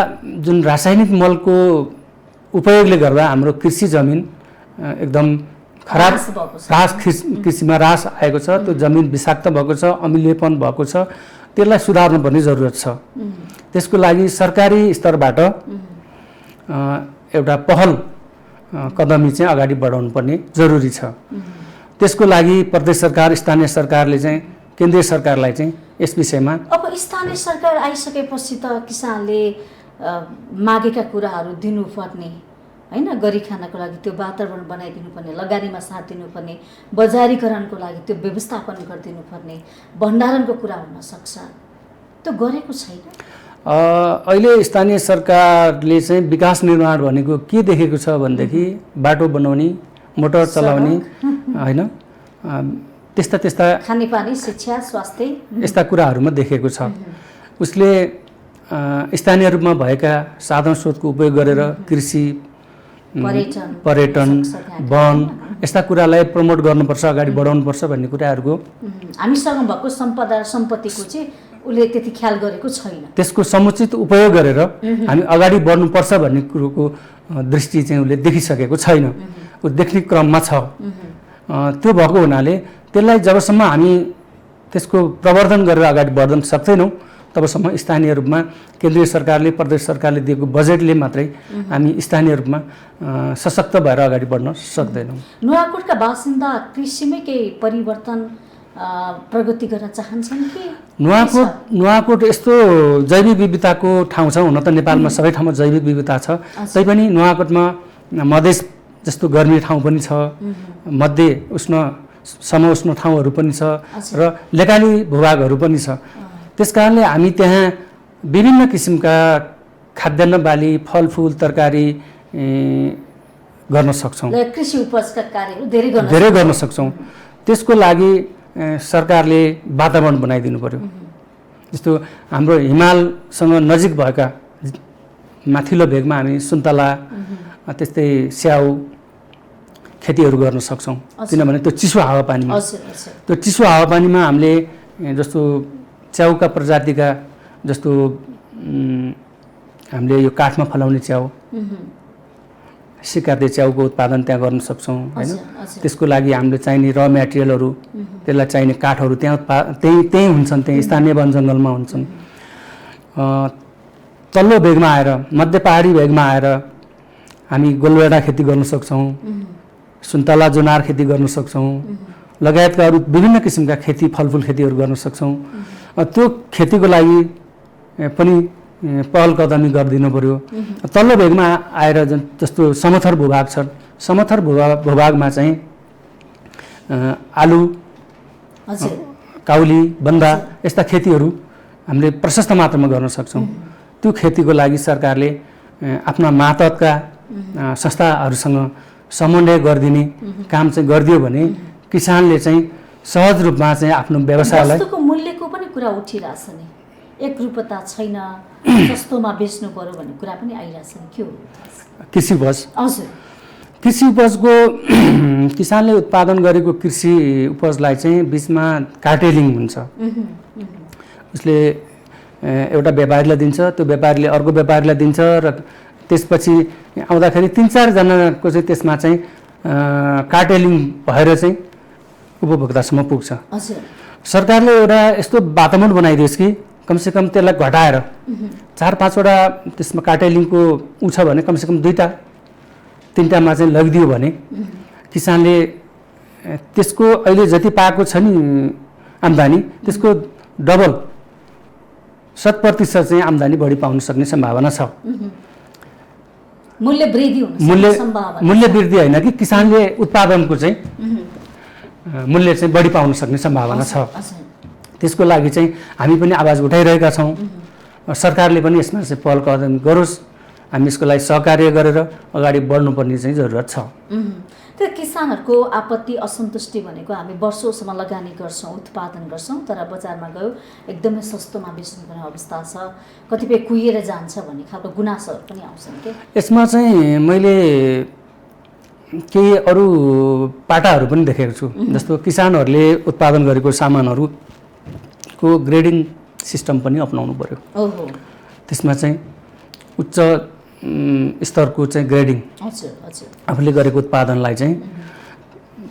जुन रासायनिक मलको उपयोगले गर्दा हाम्रो कृषि जमिन एकदम खराब कृषिमा ह्रास आएको छ। त्यो जमिन विषाक्त भएको छ, अम्लीयपन भएको छ, त्यसलाई सुधार्नुपर्ने जरुरत छ। त्यसको लागि सरकारी स्तरबाट एउटा पहल कदमी चाहिँ अगाडि बढाउनु पर्ने जरुरी छ। त्यसको लागि प्रदेश सरकार, स्थानीय सरकारले चाहिँ केन्द्रीय सरकारलाई चाहिँ यस विषयमा
अब स्थानीय सरकार आइसकेपछि त किसानले मागेका कुराहरू दिनुपर्ने होइन, गरी खानको लागि त्यो वातावरण बनाइदिनु पर्ने, लगानीमा साथ दिनुपर्ने, बजारीकरणको लागि त्यो व्यवस्थापन गरिदिनु पर्ने, भण्डारणको कुरा हुन सक्छ, त्यो गरेको छैन।
अहिले स्थानीय सरकारले चाहिँ विकास निर्माण भनेको के देखेको छ भनेदेखि बाटो बनाउने, मोटर चलाउने होइन, त्यस्ता
खानेपानी, शिक्षा, स्वास्थ्य
यस्ता कुराहरूमा देखेको छ। उसले स्थानीय रूपमा भएका साधन स्रोतको उपयोग गरेर कृषि, पर्यटन, वन यस्ता कुरालाई प्रमोट गर्नुपर्छ, अगाडि बढाउनुपर्छ भन्ने कुराहरूको
हामीसँग भएको सम्पत्तिको चाहिँ उसले त्यति ख्याल गरेको छैन।
त्यसको समुचित उपयोग गरेर हामी अगाडि बढ्नुपर्छ भन्ने कुरोको दृष्टि चाहिँ उसले देखिसकेको छैन, ऊ देख्ने क्रममा छ। त्यो भएको हुनाले त्यसलाई जबसम्म हामी त्यसको प्रवर्धन गरेर अगाडि बढ्न सक्दैनौँ तबसम्म स्थानीय रूपमा केन्द्रीय सरकारले, प्रदेश सरकारले दिएको बजेटले मात्रै हामी स्थानीय रूपमा सशक्त भएर अगाडि बढ्न सक्दैनौँ।
नुवाकोटका बासिन्दा कृषिमै केही परिवर्तन प्रगति गर्न चाहन्छन् कि?
नुवाकोट यस्तो जैविक विविधताको ठाउँ छ। हुन त नेपालमा सबै ठाउँमा जैविक विविधता छ, तैपनि नुवाकोटमा मधेस जस्तो गर्मी ठाउँ पनि छ, मध्य उष्ण समउष्ण ठाउँहरू पनि छ र लेकाली भूभागहरू पनि छ। त्यसकारणले हामी त्यहाँ विभिन्न किसिमका खाद्यान्न बाली, फलफुल, तरकारी गर्न सक्छौँ,
कृषि उपजका कार्यहरू
धेरै गर्न सक्छौँ। त्यसको लागि सरकारले वातावरण बनाइदिनु पर्यो। जस्तो हाम्रो हिमालसँग नजिक भएका माथिल्लो भेगमा हामी सुन्तला, त्यस्तै स्याउ खेतीहरू गर्न सक्छौँ, किनभने त्यो चिसो हावापानीमा, त्यो चिसो हावापानीमा हामीले जस्तो च्याउका प्रजातिका जस्तो हामीले यो काठमा फलाउने च्याउ, सिकार्ते च्याउको उत्पादन त्यहाँ गर्न सक्छौँ हैन। त्यसको लागि हामीले चाहिने र मेटेरियलहरू त्यसलाई चाहिने काठहरू त्यहीँ हुन्छन्, त्यही स्थानीय वन जङ्गलमा हुन्छन्। तल्लो भेगमा आएर मध्य पहाडी भेगमा आएर हामी गोलभेडा खेती गर्न सक्छौँ, सुन्तला जुनार खेती गर्न सक्छौँ, लगायतका अरू विभिन्न किसिमका खेती फलफुल खेतीहरू गर्न सक्छौँ। त्यो खेतीको लागि पनि पहल कदमी गरिदिनु पर्यो। तल्लो भेगमा आएर जस्तो समथर भूभाग छन्, समथर भूभागमा चाहिँ आलु, काउली, बन्दा यस्ता खेतीहरू हामीले प्रशस्त मात्रामा गर्न सक्छौँ। त्यो खेतीको लागि सरकारले आफ्ना मातहतका संस्थाहरूसँग समन्वय गरिदिने काम चाहिँ गरिदियो भने किसानले चाहिँ सहज रूपमा चाहिँ आफ्नो व्यवसायलाई
वस्तुको मूल्यको पनि कुरा उठिरहेछ नि, एकरूपता छैन, सस्तोमा बेच्नु पर्यो भन्ने कुरा पनि आइरहेछ नि, के हो?
कृषि उपज,
हजुर,
कृषि उपजको किसानले उत्पादन गरेको कृषि उपजलाई चाहिँ बिचमा कार्टेलिङ हुन्छ। उसले एउटा व्यापारीलाई दिन्छ, त्यो व्यापारीले अर्को व्यापारीलाई दिन्छ र त्यसपछि आउँदाखेरि 3-4 जनाको चाहिँ त्यसमा चाहिँ कार्टेलिङ भएर चाहिँ उपभोक्तासम्म पुग्छ। सरकारले एउटा यस्तो वातावरण बनाइदियोस् कि कमसेकम त्यसलाई घटाएर 4-5 वटा त्यसमा कार्टेलिङको ऊ छ भने कमसेकम 2-3टामा चाहिँ लगिदियो भने किसानले त्यसको अहिले जति पाएको छ नि आम्दानी त्यसको डबल 100% चाहिँ आम्दानी बढी पाउन सक्ने सम्भावना छ।
मूल्य
वृद्धि होइन कि किसानले उत्पादनको चाहिँ मूल्य चाहिँ बढी पाउन सक्ने सम्भावना छ। त्यसको लागि चाहिँ हामी पनि आवाज उठाइरहेका छौँ। सरकारले पनि यसमा चाहिँ पहल कदम गरोस्, हामी यसको लागि सहकार्य गरेर अगाडि बढ्नुपर्ने चाहिँ जरुरत छ।
त्यो किसानहरूको आपत्ति असन्तुष्टि भनेको हामी वर्षौँसम्म लगानी गर्छौँ, उत्पादन गर्छौँ, तर बजारमा गयो एकदमै सस्तोमा बेच्नुपर्ने अवस्था छ, कतिपय कुहिएर जान्छ भन्ने खालको गुनासोहरू पनि आउँछन् के?
यसमा चाहिँ मैले केही अरू पाटाहरू पनि देखेको छु। जस्तो किसानहरूले उत्पादन गरेको सामानहरूको ग्रेडिङ सिस्टम पनि अपनाउनु पर्यो। त्यसमा चाहिँ उच्च स्तरको चाहिँ ग्रेडिङ आफूले गरेको उत्पादनलाई चाहिँ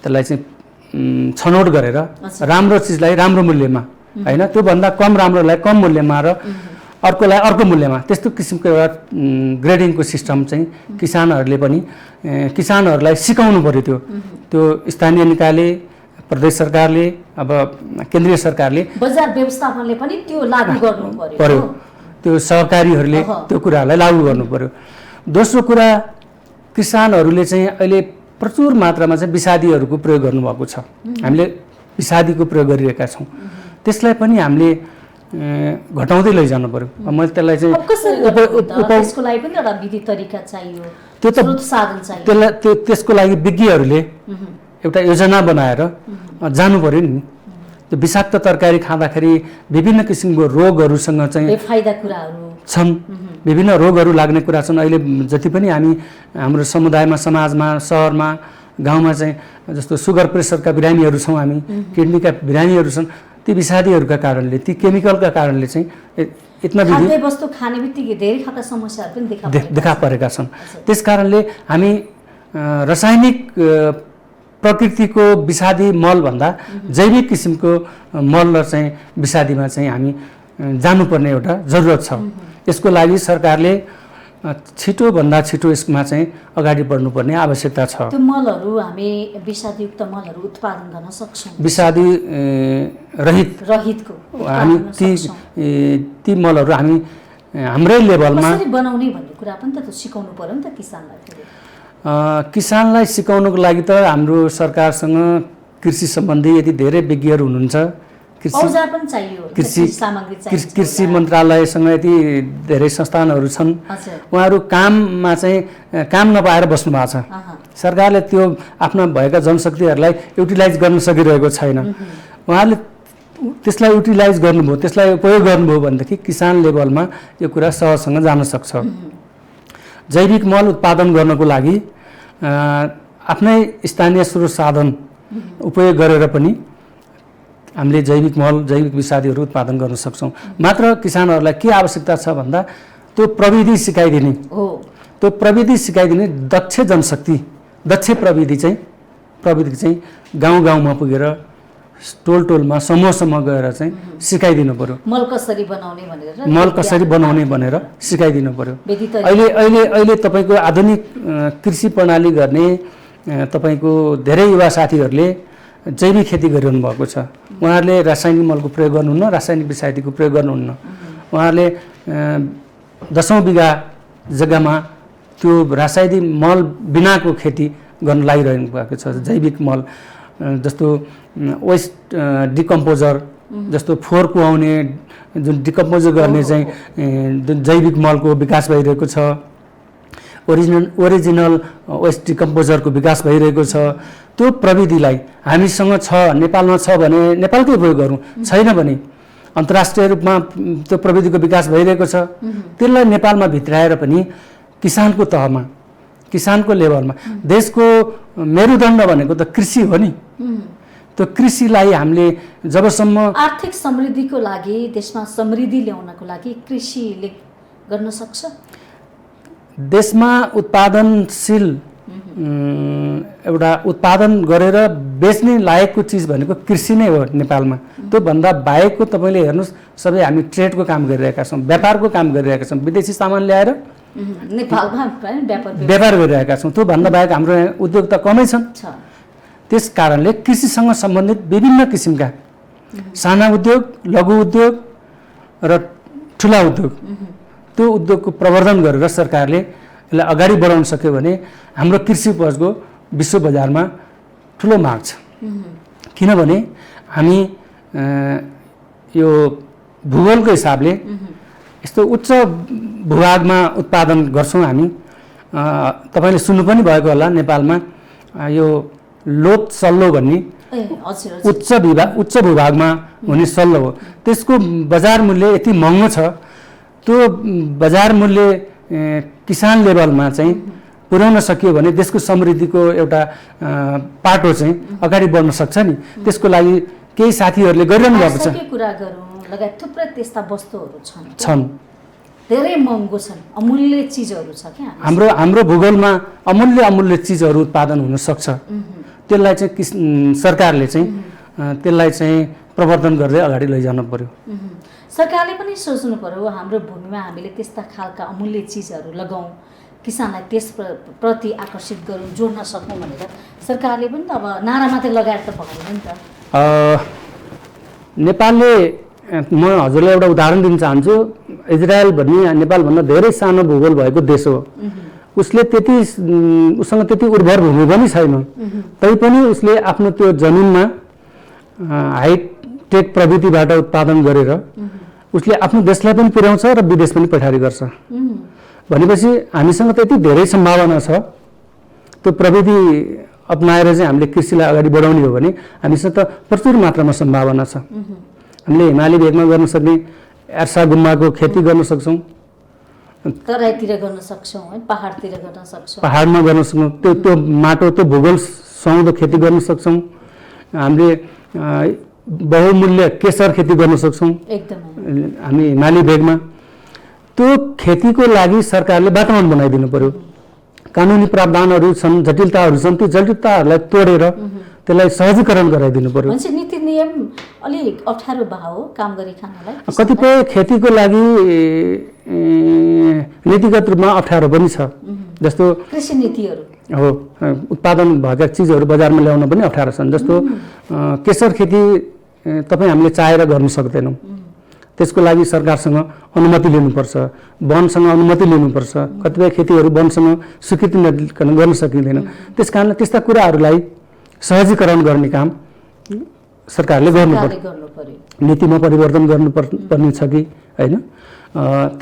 त्यसलाई चाहिँ छनौट गरेर राम्रो चिजलाई राम्रो मूल्यमा होइन, त्योभन्दा कम राम्रोलाई कम मूल्यमा र अर्कोलाई अर्को मूल्यमा त्यस्तो किसिमको एउटा ग्रेडिङको सिस्टम चाहिँ किसानहरूलाई सिकाउनु पर्यो। त्यो स्थानीय निकायले, प्रदेश सरकारले, अब केन्द्रीय सरकारले,
बजार व्यवस्थापनले पनि त्यो लागू गर्नु पर्यो।
त्यो सहकारीहरूले त्यो कुराहरूलाई लागू गर्नु पर्यो। दोस्रो कुरा, किसानहरूले चाहिँ अहिले प्रचुर मात्रामा चाहिँ विषादीहरूको प्रयोग गर्नुभएको छ। हामीले विषादीको प्रयोग गरिरहेका छौँ। त्यसलाई पनि हामीले घटाउँदै लैजानु पर्यो। मैले त्यसलाई चाहिँ
त्यसको लागि पनि एउटा विधि तरिका चाहियो, स्रोत साधन चाहियो।
त्यसको लागि विज्ञहरूले एउटा योजना बनाएर जानु पर्यो नि। त्यो विषाक्त तरकारी खाँदाखेरि विभिन्न किसिमको रोगहरूसँग चाहिँ
बेफाइदा कुराहरू
छन्, विभिन्न रोगहरू लाग्ने कुरा छन्। अहिले जति पनि हामी हाम्रो समुदायमा, समाजमा, सहरमा, गाउँमा चाहिँ जस्तो सुगर प्रेसरका बिरामीहरू छौँ, हामी किडनीका बिरामीहरू छन्, ती विषादीहरूका कारणले, ती केमिकलका कारणले चाहिँ
खाद्य वस्तु खाने बित्तिकै धेरै खालका समस्याहरू पनि
देखा परेका छन्। त्यस कारणले हामी रासायनिक प्रकृतिको विषादी मलभन्दा जैविक किसिमको मल र चाहिँ विषादीमा चाहिँ हामी जानुपर्ने एउटा जरुरत छ। यसको लागि सरकारले छिटोभन्दा छिटो यसमा चाहिँ अगाडि बढ्नुपर्ने आवश्यकता छ।
त्यो मलहरू हामी विषादीयुक्त मलहरू उत्पादन गर्न सक्छौँ,
विषादी रहितको हामी ती मलहरू हामी हाम्रै लेभलमा
बनाउने भन्ने कुरा पनि त सिकाउनु पर्यो नि त किसानलाई।
किसानलाई सिकाउनुको लागि त हाम्रो सरकारसँग कृषि सम्बन्धी यदि धेरै विज्ञहरू हुनुहुन्छ, कृषि मन्त्रालयसँग यति धेरै संस्थानहरू छन्, उहाँहरू काममा चाहिँ काम नपाएर बस्नु भएको छ। सरकारले त्यो आफ्ना भएका जनशक्तिहरूलाई युटिलाइज गर्न सकिरहेको छैन। उहाँले त्यसलाई युटिलाइज गर्नुभयो, त्यसलाई उपयोग गर्नुभयो भनेदेखि किसान लेभलमा यो कुरा सहजसँग जान सक्छ। जैविक मल उत्पादन गर्नको लागि आफ्नै स्थानीय स्रोत साधन उपयोग गरेर पनि हामीले जैविक मल, जैविक विषादीहरू उत्पादन गर्न सक्छौँ। मात्र किसानहरूलाई के आवश्यकता छ भन्दा त्यो प्रविधि सिकाइदिने, त्यो प्रविधि सिकाइदिने दक्ष जनशक्ति, दक्ष प्रविधि चाहिँ गाउँ गाउँमा पुगेर टोल टोलमा समूह समूह गएर चाहिँ सिकाइदिनु पर्यो।
मल कसरी बनाउने भनेर
सिकाइदिनु पर्यो। अहिले तपाईँको आधुनिक कृषि प्रणाली गर्ने तपाईँको धेरै युवा साथीहरूले जैविक खेती गरिरहनु भएको छ। उहाँहरूले रासायनिक मलको प्रयोग गर्नुहुन्न, रासायनिक विषादीको प्रयोग गर्नुहुन्न। उहाँहरूले 10औं बिघा जग्गामा त्यो रासायनिक मल बिनाको खेती गर्न लागिरहनु भएको छ। जैविक मल जस्तो वेस्ट डिकम्पोजर, जस्तो फोहोर कुहाउने जुन डिकम्पोजर गर्ने चाहिँ जैविक मलको विकास भइरहेको छ। ओरिजिनल वेस्ट डिकम्पोजरको विकास भइरहेको छ। त्यो प्रविधिलाई हामीसँग छ, नेपालमा छ भने नेपालकै उपयोग गरौँ, छैन भने अन्तर्राष्ट्रिय रूपमा त्यो प्रविधिको विकास भइरहेको छ। त्यसलाई नेपालमा भित्राएर पनि किसानको तहमा, किसानको लेभलमा, देशको मेरुदण्ड भनेको त कृषि हो नि। त्यो कृषिलाई हामीले जबसम्म
आर्थिक समृद्धिको लागि, देशमा समृद्धि ल्याउनको लागि कृषिले गर्न सक्छ।
देशमा उत्पादनशील एउटा उत्पादन गरेर बेच्ने लायकको चिज भनेको कृषि नै हो नेपालमा। त्योभन्दा बाहेकको तपाईँले हेर्नुहोस्, सबै हामी ट्रेडको काम गरिरहेका छौँ, व्यापारको काम गरिरहेका छौँ, विदेशी सामान ल्याएर
नेपालमा
व्यापार गरिरहेका छौँ। त्योभन्दा बाहेक हाम्रो उद्योग त कमै छन्। त्यस कारणले कृषिसँग सम्बन्धित विभिन्न किसिमका साना उद्योग, लघु उद्योग र ठुला उद्योग, त्यो उद्योगको प्रवर्धन गरेर सरकारले यसलाई अगाडि बढाउन सक्यो भने हाम्रो कृषि उपजको विश्व बजारमा ठुलो माग छ। किनभने हामी यो भूगोलको हिसाबले यस्तो उच्च भूभागमा उत्पादन गर्छौँ हामी। तपाईँले सुन्नु पनि भएको होला, नेपालमा यो लोत सल्लो भन्ने उच्च भूभागमा हुने सल्लो हो। त्यसको बजार मूल्य यति महँगो छ, त्यो बजार मूल्य किसान लेभलमा चाहिँ पुर्याउन सकियो भने देशको समृद्धिको एउटा पाटो चाहिँ अगाडि बढ्न सक्छ नि। त्यसको लागि केही साथीहरूले गरिरहनु भएको छ।
कुरा गरौँ, लगायत थुप्रै त्यस्ता वस्तुहरू
छन्,
धेरै महँगो छन्, अमूल्य चिजहरू छ क्या
हाम्रो भूगोलमा। अमूल्य चिजहरू उत्पादन हुन सक्छ। त्यसलाई चाहिँ सरकारले चाहिँ त्यसलाई चाहिँ प्रवर्धन गर्दै अगाडि लैजानु पर्यो।
सरकारले पनि सोच्नु पर्यो, हाम्रो भूमिमा हामीले त्यस्ता खालका अमूल्य चिजहरू लगाउँ, किसानलाई त्यसप्रति आकर्षित गरौँ, जोड्न सकौँ भनेर सरकारले पनि त अब नारा मात्रै लगाएर त भएन नि त।
नेपालले, म हजुरलाई एउटा उदाहरण दिन चाहन्छु। इजरायल भन्ने नेपालभन्दा धेरै सानो भूगोल भएको देश हो। उसँग त्यति उर्वर भूमि पनि छैन, तैपनि उसले आफ्नो त्यो जमिनमा हाइटेक प्रविधिबाट उत्पादन गरेर उसले आफ्नो देशलाई पनि पुर्याउँछ र विदेश पनि पठारी गर्छ। भनेपछि हामीसँग त्यति धेरै सम्भावना छ। त्यो प्रविधि अपनाएर चाहिँ हामीले कृषिलाई अगाडि बढाउने हो भने हामीसँग त प्रचुर मात्रामा सम्भावना छ। हामीले हिमाली भेगमा गर्न सक्ने एर्सा गुम्बाको खेती गर्न सक्छौँ,
तराईतिर गर्न सक्छौँ, पहाडतिर गर्न सक्छौँ,
पहाडमा गर्न सक्छौँ। त्यो माटो, त्यो भूगोल सुहाउँदो खेती गर्न सक्छौँ। हामीले बहुमूल्य केसर खेती गर्न सक्छौँ हामी हिमाली भेगमा। त्यो खेतीको लागि सरकारले वातावरण बनाइदिनु पर्यो। कानुनी प्रावधानहरू छन्, जटिलताहरू छन्, त्यो जटिलताहरूलाई तोडेर त्यसलाई सहजीकरण गराइदिनु पर्यो।
नीति नियम अलिक अप्ठ्यारो भयो काम गरी खानलाई।
कतिपय खेतीको लागि नीतिगत रूपमा अप्ठ्यारो पनि छ। जस्तो
कृषि नीतिहरू
हो, उत्पादन भएका चिजहरू बजारमा ल्याउन पनि अप्ठ्यारो छन्। जस्तो केसर खेती तपाईँ हामीले चाहेर गर्न सक्दैनौँ। त्यसको लागि सरकारसँग अनुमति लिनुपर्छ, वनसँग अनुमति लिनुपर्छ। कतिपय खेतीहरू वनसँग स्वीकृति नदिकन गर्न सकिँदैन। त्यस कारणले त्यस्ता कुराहरूलाई सहजीकरण गर्ने काम सरकारले गर्नुपर्छ। नीतिमा परिवर्तन गर्नुपर्ने छ कि होइन,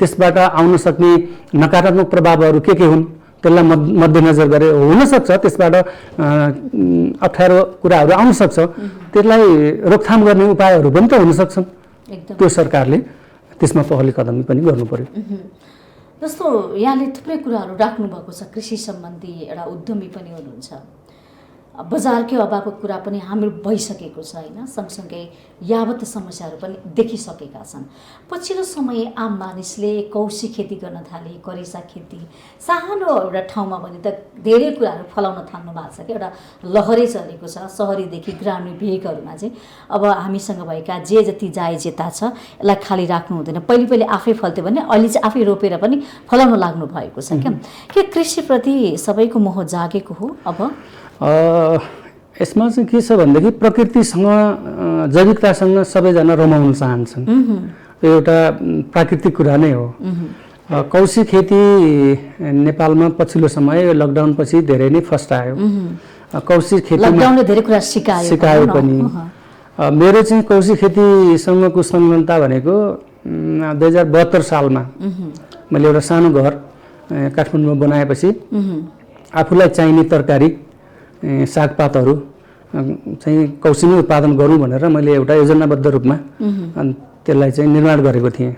त्यसबाट आउन सक्ने नकारात्मक प्रभावहरू के हुन् त्यसलाई मध्यनजर गरे हुनसक्छ। त्यसबाट अप्ठ्यारो कुराहरू आउन सक्छ, त्यसलाई रोकथाम गर्ने उपायहरू पनि त हुन सक्छन्। त्यो सरकारले त्यसमा पहल कदम पनि गर्नु पर्यो।
जस्तो यहाँले थुप्रै कुराहरू राख्नु भएको छ, कृषि सम्बन्धी एउटा उद्यमी पनि हुनुहुन्छ। बजारकै अभावको कुरा पनि हाम्रो भइसकेको छ होइन, सँगसँगै यावत समस्याहरू पनि देखिसकेका छन्। पछिल्लो समय आम मानिसले कौशी खेती गर्न थाले, करेसा खेती, सानो एउटा ठाउँमा भने त धेरै कुराहरू फलाउन थाल्नु भएको छ कि एउटा लहरै चलेको छ। सहरीदेखि ग्रामीण भेगहरूमा चाहिँ अब हामीसँग भएका जे जति जायजेता छ यसलाई खाली राख्नु हुँदैन। पहिले आफै फल्थ्यो भने अहिले चाहिँ आफै रोपेर पनि फलाउन लाग्नु भएको छ क्या। के कृषिप्रति सबैको मोह जागेको हो अब?
यसमा चाहिँ के छ भनेदेखि प्रकृतिसँग जैविकतासँग सबैजना रमाउन चाहन्छन्। यो एउटा प्राकृतिक कुरा नै हो। कौशी खेती नेपालमा पछिल्लो समय लकडाउन पछि धेरै नै फस्टायो। कौशी खेती
लकडाउनले धेरै कुरा सिकायो
पनि। मेरो चाहिँ कौशी खेतीसँगको संलग्नता भनेको 2072 सालमा मैले एउटा सानो घर काठमाडौँमा बनाएपछि आफूलाई चाहिने तरकारी सागपातहरू चाहिँ कौशीमै उत्पादन गरौँ भनेर मैले एउटा योजनाबद्ध रूपमा त्यसलाई चाहिँ निर्माण गरेको थिएँ।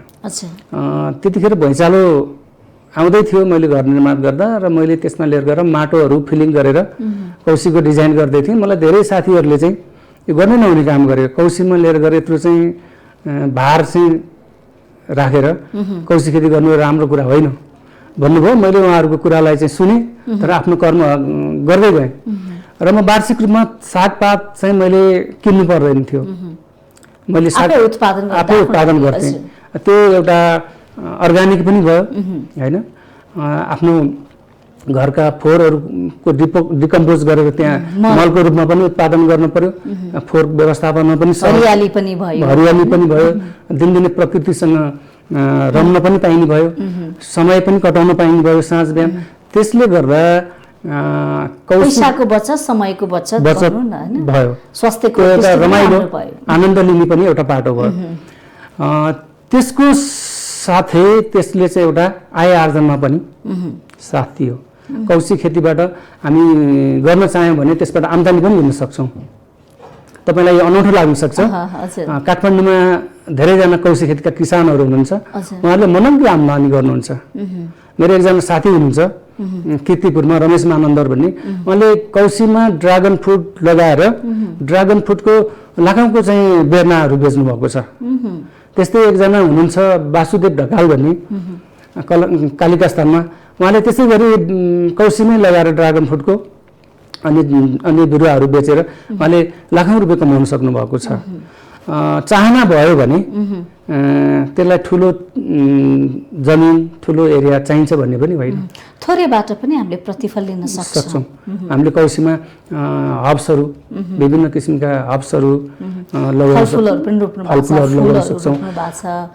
त्यतिखेर भैँचालो आउँदै थियो मैले घर निर्माण गर्दा, र मैले त्यसमा लिएर गएर माटोहरू फिलिङ गरेर कौशीको डिजाइन गर्दै थिएँ। मलाई धेरै साथीहरूले चाहिँ यो गर्नै नहुने काम गरे, कौशीमा लिएर गएर यत्रो चाहिँ भार चाहिँ राखेर कौशी खेती गर्नु राम्रो कुरा होइन भन्नुभयो। मैले उहाँहरूको कुरालाई चाहिँ सुने, तर आफ्नो कर्म गर्दै गएँ। र म वार्षिक रूपमा सागपात चाहिँ मैले किन्नु पर्दैन थियो, मैले आफै उत्पादन गर्थेँ। त्यो एउटा अर्ग्यानिक पनि भयो होइन। आफ्नो घरका फोहोरहरूको डिकम्पोज गरेर त्यहाँ मलको रूपमा पनि उत्पादन गर्नु पर्यो। फोहोर व्यवस्थापनमा पनि
हरियाली पनि भयो।
दिनदिनै प्रकृतिसँग रम्न पनि पाइने भयो, समय पनि कटाउन पाइने भयो साँझ बिहान। त्यसले गर्दा
पैसाको बचत, समयको बचत
भयो,
स्वास्थ्यको
एउटा रमाइलो आनन्द लिने पनि एउटा पाटो भयो। त्यसको साथै त्यसले चाहिँ एउटा आय आर्जनमा पनि साथ दियो। कौशी खेतीबाट हामी गर्न चाह्यौँ भने त्यसबाट आम्दानी पनि लिन सक्छौँ। तपाईँलाई यो अनौठो लाग्न सक्छ। काठमाडौँमा धेरैजना कौशी खेतीका किसानहरू हुनुहुन्छ, उहाँहरूले मनग्गे आम्दानी गर्नुहुन्छ। मेरो एकजना साथी हुनुहुन्छ कीर्तिपुरमा, रमेश मानन्दर भन्ने, उहाँले कौशीमा ड्रागन फ्रुट लगाएर ड्रागन फ्रुटको लाखौँको चाहिँ बेर्नाहरू बेच्नु भएको छ। त्यस्तै एकजना हुनुहुन्छ वासुदेव ढकाल भन्ने कालिका स्थानमा, उहाँले त्यसै गरी कौशीमै लगाएर ड्रागन फ्रुटको अन्य बिरुवाहरू बेचेर उहाँले लाखौँ रुपियाँ कमाउन सक्नुभएको छ। चाहना भयो भने त्यसलाई ठुलो जमिन, ठुलो एरिया चाहिन्छ भन्ने पनि होइन,
थोरैबाट पनि हामीले प्रतिफल लिन सक्छौँ।
हामीले कौशीमा हब्सहरू, विभिन्न किसिमका हब्सहरू लगाउन सक्छौँ।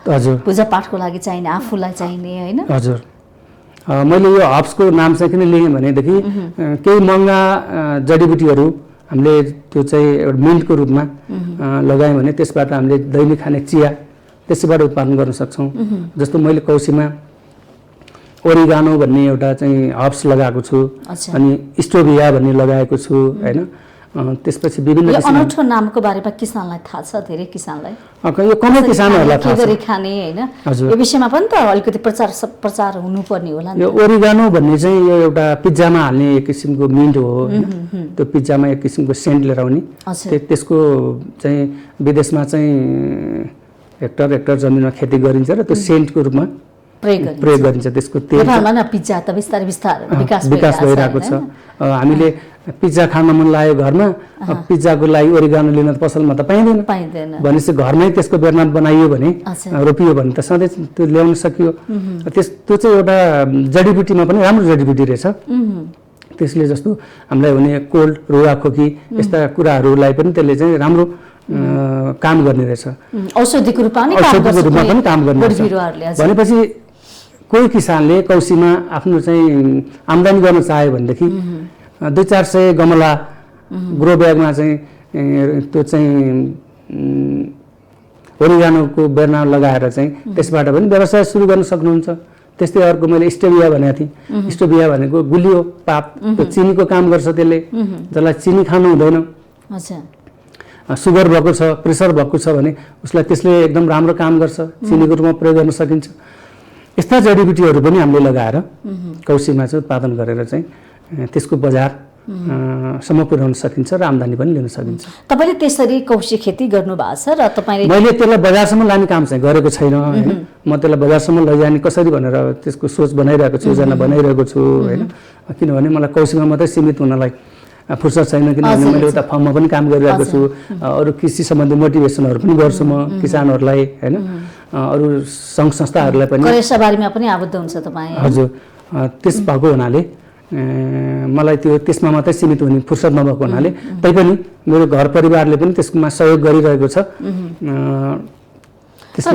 हजुर, पूजापाठको लागि चाहिने, आफूलाई चाहिने होइन।
हजुर, मैले यो हब्सको नाम चाहिँ किन लिएँ भनेदेखि केही महँगा जडीबुटीहरू हामीले त्यो चाहिँ एउटा मिन्टको रूपमा लगायौँ भने त्यसबाट हामीले दैनिक खाने चिया त्यसैबाट उत्पादन गर्न सक्छौँ। जस्तो मैले कौशीमा ओरिगानो भन्ने एउटा चाहिँ हब्स लगाएको छु, अनि स्टोभिया भन्ने लगाएको छु होइन। त्यसपछि विभिन्न
अनौठो नामको बारेमा किसानलाई थाहा छ, धेरै किसानलाई,
यो कमै किसानहरूलाई थाहा छ
के गरी खाने होइन। यो विषयमा पनि त अलिकति प्रचार हुनुपर्ने होला नि।
यो ओरिगानो भन्ने चाहिँ यो एउटा पिज्जामा हाल्ने एक किसिमको मिन्ट हो होइन। त्यो पिज्जामा एक किसिमको सेन्ट लिएर आउने, त्यसको चाहिँ विदेशमा चाहिँ हेक्टर जमिनमा खेती गरिन्छ र त्यो सेन्टको रूपमा प्रयोग गरिन्छ। त्यसको तेल
पिज्जा त बिस्तारै
विकास भइरहेको छ। हामीले पिज्जा खान मन लाग्यो घरमा, पिज्जाको लागि ओरिगानो लिन पसलमा त पाइँदैन भनेपछि घरमै त्यसको बेर्ना बनाइयो भने, रोपियो भने त सधैँ त्यो ल्याउन सकियो। त्यो चाहिँ एउटा जडीबुटीमा पनि राम्रो जडीबुटी रहेछ। त्यसले जस्तो हामीलाई हुने कोल्ड, रुवा खोकी यस्ता कुराहरूलाई पनि त्यसले चाहिँ राम्रो काम गर्ने रहेछ।
औषधिको रूपमा
पनि काम गर्ने रहेछ। भनेपछि कोही किसानले कौशीमा आफ्नो चाहिँ आम्दानी गर्न चाह्यो भनेदेखि 200-400 गमला ग्रो ब्यागमा चाहिँ त्यो चाहिँ ओरिगानोको बेर्ना लगाएर चाहिँ त्यसबाट पनि व्यवसाय सुरु गर्न सक्नुहुन्छ। त्यस्तै अर्को मैले स्टोभिया भनेको थिएँ। स्टोभिया भनेको गुलियो पात, त्यो चिनीको काम गर्छ। त्यसले जसलाई चिनी खानु हुँदैन, सुगर भएको छ, प्रेसर भएको छ भने उसलाई त्यसले एकदम राम्रो काम गर्छ, चिनीको रूपमा प्रयोग गर्न सकिन्छ। यस्ता जडीबुटीहरू पनि हामीले लगाएर कौशीमा चाहिँ उत्पादन गरेर चाहिँ त्यसको बजार सम्म पुर्याउन सकिन्छ र आम्दानी पनि लिन सकिन्छ।
तपाईँले त्यसरी कौशी खेती गर्नुभएको छ र तपाईँले
मैले त्यसलाई बजारसम्म लाने काम चाहिँ गरेको छैन होइन। म त्यसलाई बजारसम्म लैजाने कसरी भनेर त्यसको सोच बनाइरहेको छु, योजना बनाइरहेको छु होइन। किनभने मलाई कौशीमा मात्रै सीमित हुनलाई फुर्सद छैन, किनभने मैले उता फर्ममा पनि काम गरिरहेको छु। अरू कृषि सम्बन्धी मोटिभेसनहरू पनि गर्छु म किसानहरूलाई होइन। अरू सङ्घ संस्थाहरूलाई पनि
करेसाबारीमा पनि आबद्ध हुन्छ तपाईँ?
हजुर, त्यस भएको हुनाले मलाई त्यो त्यसमा मात्रै सीमित हुने फुर्सद नभएको हुनाले तैपनि मेरो घर परिवारले पनि त्यसमा सहयोग गरिरहेको छ।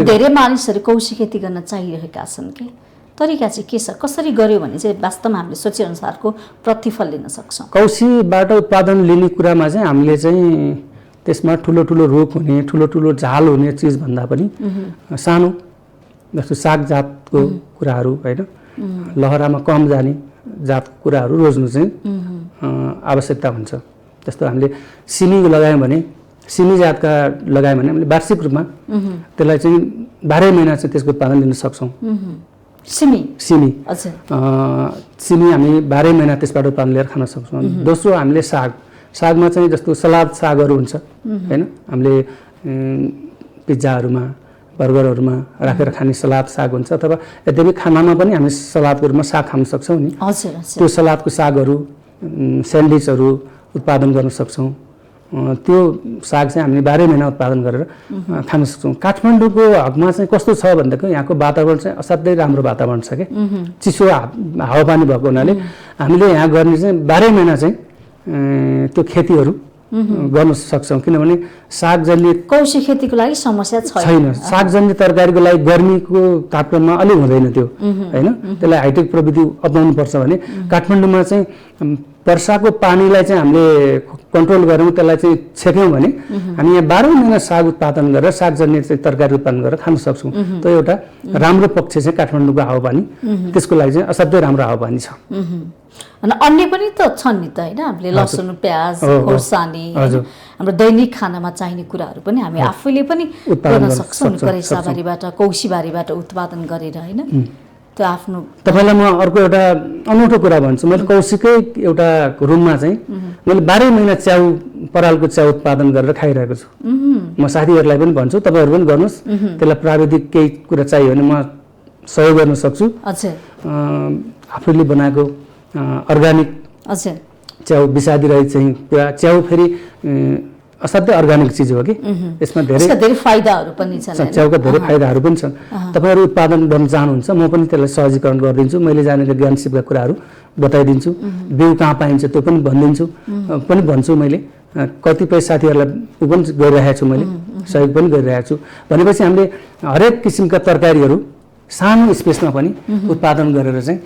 धेरै मानिसहरू कौशी खेती गर्न चाहिरहेका छन् कि तरिका चाहिँ के छ? कसरी गर्यो भने चाहिँ वास्तवमा हामीले सोचेअनुसारको प्रतिफल लिन सक्छौँ?
कौशीबाट उत्पादन लिने कुरामा चाहिँ हामीले चाहिँ त्यसमा ठुलो ठुलो रुख हुने, ठुलो ठुलो झाल हुने चिजभन्दा पनि सानो जस्तो साग जातको कुराहरू होइन, लहरामा कम जाने जातको कुराहरू रोज्नु चाहिँ आवश्यकता हुन्छ। जस्तो हामीले सिमी लगायौँ भने, सिमी जातका लगायौँ भने हामीले वार्षिक रूपमा त्यसलाई चाहिँ 12 महिना चाहिँ त्यसको उत्पादन लिन सक्छौँ।
सिमी
हामी 12 महिना त्यसबाट उत्पादन लिएर खान सक्छौँ। दोस्रो हामीले सागमा चाहिँ जस्तो सलाद सागहरू हुन्छ होइन, हामीले पिज्जाहरूमा बर्गरहरूमा राखेर खाने सलाद साग हुन्छ, अथवा यद्यपि खानामा पनि हामी सलादको रूपमा साग खान सक्छौँ नि। त्यो सलादको सागहरू, स्यान्डविचहरू उत्पादन गर्न सक्छौँ। त्यो साग चाहिँ हामीले 12 महिना उत्पादन गरेर खान सक्छौँ। काठमाडौँको हकमा चाहिँ कस्तो छ भनेदेखि यहाँको वातावरण चाहिँ असाध्यै राम्रो वातावरण छ कि, चिसो हावापानी भएको हुनाले हामीले यहाँ गर्ने चाहिँ 12 महिना चाहिँ त्यो खेतीहरू गर्न सक्छौँ। किनभने सागजन्य
कौशी खेतीको लागि समस्या
छैन। सागजन्य तरकारीको लागि गर्मीको तापक्रममा अलि हुँदैन त्यो होइन। त्यसलाई हाइटेक प्रविधि अपनाउनु पर्छ भने काठमाडौँमा चाहिँ वर्षाको पानीलाई चाहिँ हामीले कन्ट्रोल गऱ्यौँ, त्यसलाई चाहिँ छेक्यौँ भने हामी यहाँ 12 महिना साग उत्पादन गरेर सागजन्य चाहिँ तरकारी उत्पादन गरेर खान सक्छौँ। त्यो एउटा राम्रो पक्ष चाहिँ काठमाडौँको हावापानी, त्यसको लागि चाहिँ असाध्यै राम्रो हावापानी छ।
अनि अन्य पनि त छन् नि त होइन, हामीले लसुन प्याज खोर्सानी हाम्रो दैनिक खानामा चाहिने कुराहरू पनि हामी आफैले पनि गर्न सक्छौँ करेसाबारीबाट कौशीबारीबाट उत्पादन गरेर होइन। त्यो आफ्नो
तपाईँलाई म अर्को एउटा अनौठो कुरा भन्छु। मैले कौशीकै एउटा रुममा चाहिँ मैले 12 महिना च्याउ परालको च्याउ उत्पादन गरेर खाइरहेको छु। म साथीहरूलाई पनि भन्छु तपाईँहरू पनि गर्नुहोस्, त्यसलाई प्राविधिक केही कुरा चाहियो भने म सहयोग गर्न सक्छु। आफूले बनाएको अर्ग्यानिक च्याउ विषादी रहित चाहिँ पुरा च्याउ फेरि असाध्यै अर्ग्यानिक चिज हो कि, यसमा धेरै
फाइदाहरू पनि छन्,
च्याउका धेरै फाइदाहरू पनि छन्। तपाईँहरू उत्पादन गर्न चाहनुहुन्छ म पनि त्यसलाई सहजीकरण गरिदिन्छु। मैले जानेर ज्ञान सिपका कुराहरू बताइदिन्छु। बिउ कहाँ पाइन्छ त्यो पनि भन्छु मैले। कतिपय साथीहरूलाई ऊ पनि गरिरहेको छु, मैले सहयोग पनि गरिरहेको छु। भनेपछि हामीले हरेक किसिमका तरकारीहरू सानो स्पेसमा पनि उत्पादन गरेर चाहिँ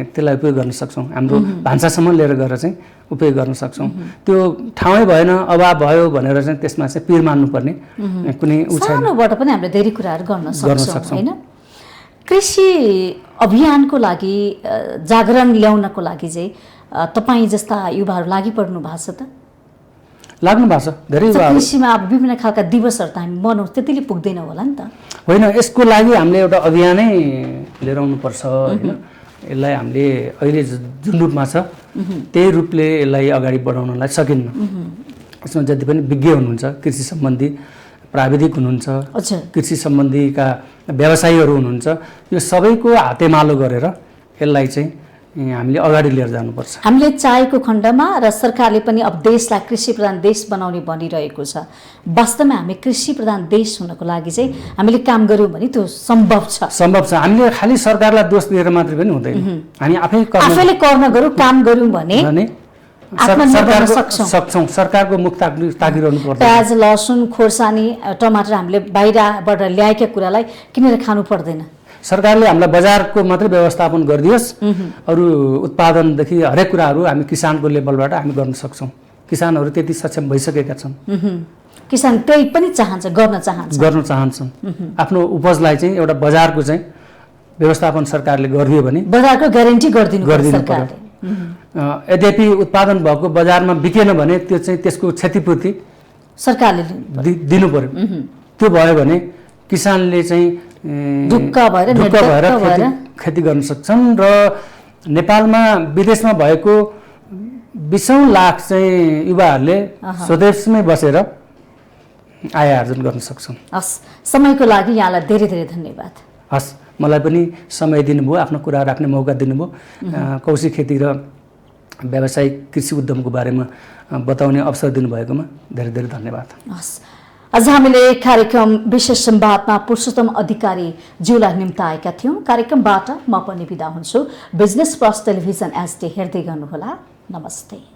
त्यसलाई उपयोग गर्न सक्छौँ। हाम्रो भान्सासम्म लिएर गएर चाहिँ उपयोग गर्न सक्छौँ। त्यो ठाउँै भएन, अभाव भयो भनेर चाहिँ त्यसमा चाहिँ पिर मान्नुपर्ने कुनै
सानोबाट पनि हामीले धेरै कुराहरू गर्न सक्छौँ होइन। कृषि अभियानको लागि जागरण ल्याउनको लागि चाहिँ तपाईँ जस्ता युवाहरू लागि पर्नु भएको छ त?
लाग्नु भएको छ धेरै।
कृषिमा अब विभिन्न खालका दिवसहरू त हामी मनाउँछ, त्यतिले पुग्दैन होला नि त?
होइन, यसको लागि हामीले एउटा अभियानै लिएर आउनुपर्छ होइन। यसलाई हामीले अहिले जुन रूपमा छ त्यही रूपले यसलाई अगाडि बढाउनलाई सकिन्न। यसमा जति पनि विज्ञ हुनुहुन्छ, कृषि सम्बन्धी प्राविधिक हुनुहुन्छ, कृषि सम्बन्धीका व्यवसायीहरू हुनुहुन्छ, यो सबैको हातेमालो गरेर यसलाई चाहिँ हामीले अगाडि लिएर जानुपर्छ।
हामीले चाहेको खण्डमा र सरकारले पनि अब देशलाई कृषि प्रधान देश बनाउने भनिरहेको छ। वास्तवमा हामी कृषि प्रधान देश हुनको लागि चाहिँ हामीले काम गर्यौँ भने त्यो सम्भव छ।
हामीले खालि सरकारलाई दोष दिएर मात्रै पनि हुँदैन, हामी
आफैले गर्न गरौँ, काम गऱ्यौँ भने
सक्छौँ। सरकारको मुख ताकिरहनु पर्छ।
प्याज लसुन खोर्सानी टमाटर हामीले बाहिरबाट ल्याएका कुरालाई किनेर खानु पर्दैन।
सरकारले हामीलाई बजारको मात्रै व्यवस्थापन गरिदियोस्, अरू उत्पादनदेखि हरेक कुराहरू हामी किसानको लेभलबाट हामी गर्न सक्छौँ। किसानहरू त्यति सक्षम भइसकेका छन्।
किसान त्यही पनि गर्न
चाहन्छन्। आफ्नो उपजलाई चाहिँ एउटा बजारको चाहिँ व्यवस्थापन सरकारले गरिदियो भने
बजारको ग्यारेन्टी गरिदिनु
पर्यो। यद्यपि उत्पादन भएको बजारमा बिकेन भने त्यो चाहिँ त्यसको क्षतिपूर्ति
सरकारले
दिनु पर्यो। त्यो भयो भने किसानले चाहिँ
ढुक्क भएर
खेती गर्न सक्छन्। र नेपालमा विदेशमा भएको 20औं लाख चाहिँ युवाहरूले स्वदेशमै बसेर आय आर्जन गर्न सक्छन्।
हस्, समयको लागि यहाँलाई धेरै धेरै धन्यवाद।
हस्, मलाई पनि समय दिनुभयो, आफ्नो कुरा राख्ने मौका दिनुभयो, कौशी खेती र व्यावसायिक कृषि उद्यमको बारेमा बताउने अवसर दिनुभएकोमा धेरै धेरै धन्यवाद।
हस्, आज हामीले कार्यक्रम विशेष संवादमा पुरुषोत्तम अधिकारी ज्यूलाई निम्ताएका थियौँ। कार्यक्रमबाट म पनि बिदा हुन्छु। बिजनेस प्लस टेलिभिजन एसडी हेर्दै गर्नुहोला। नमस्ते।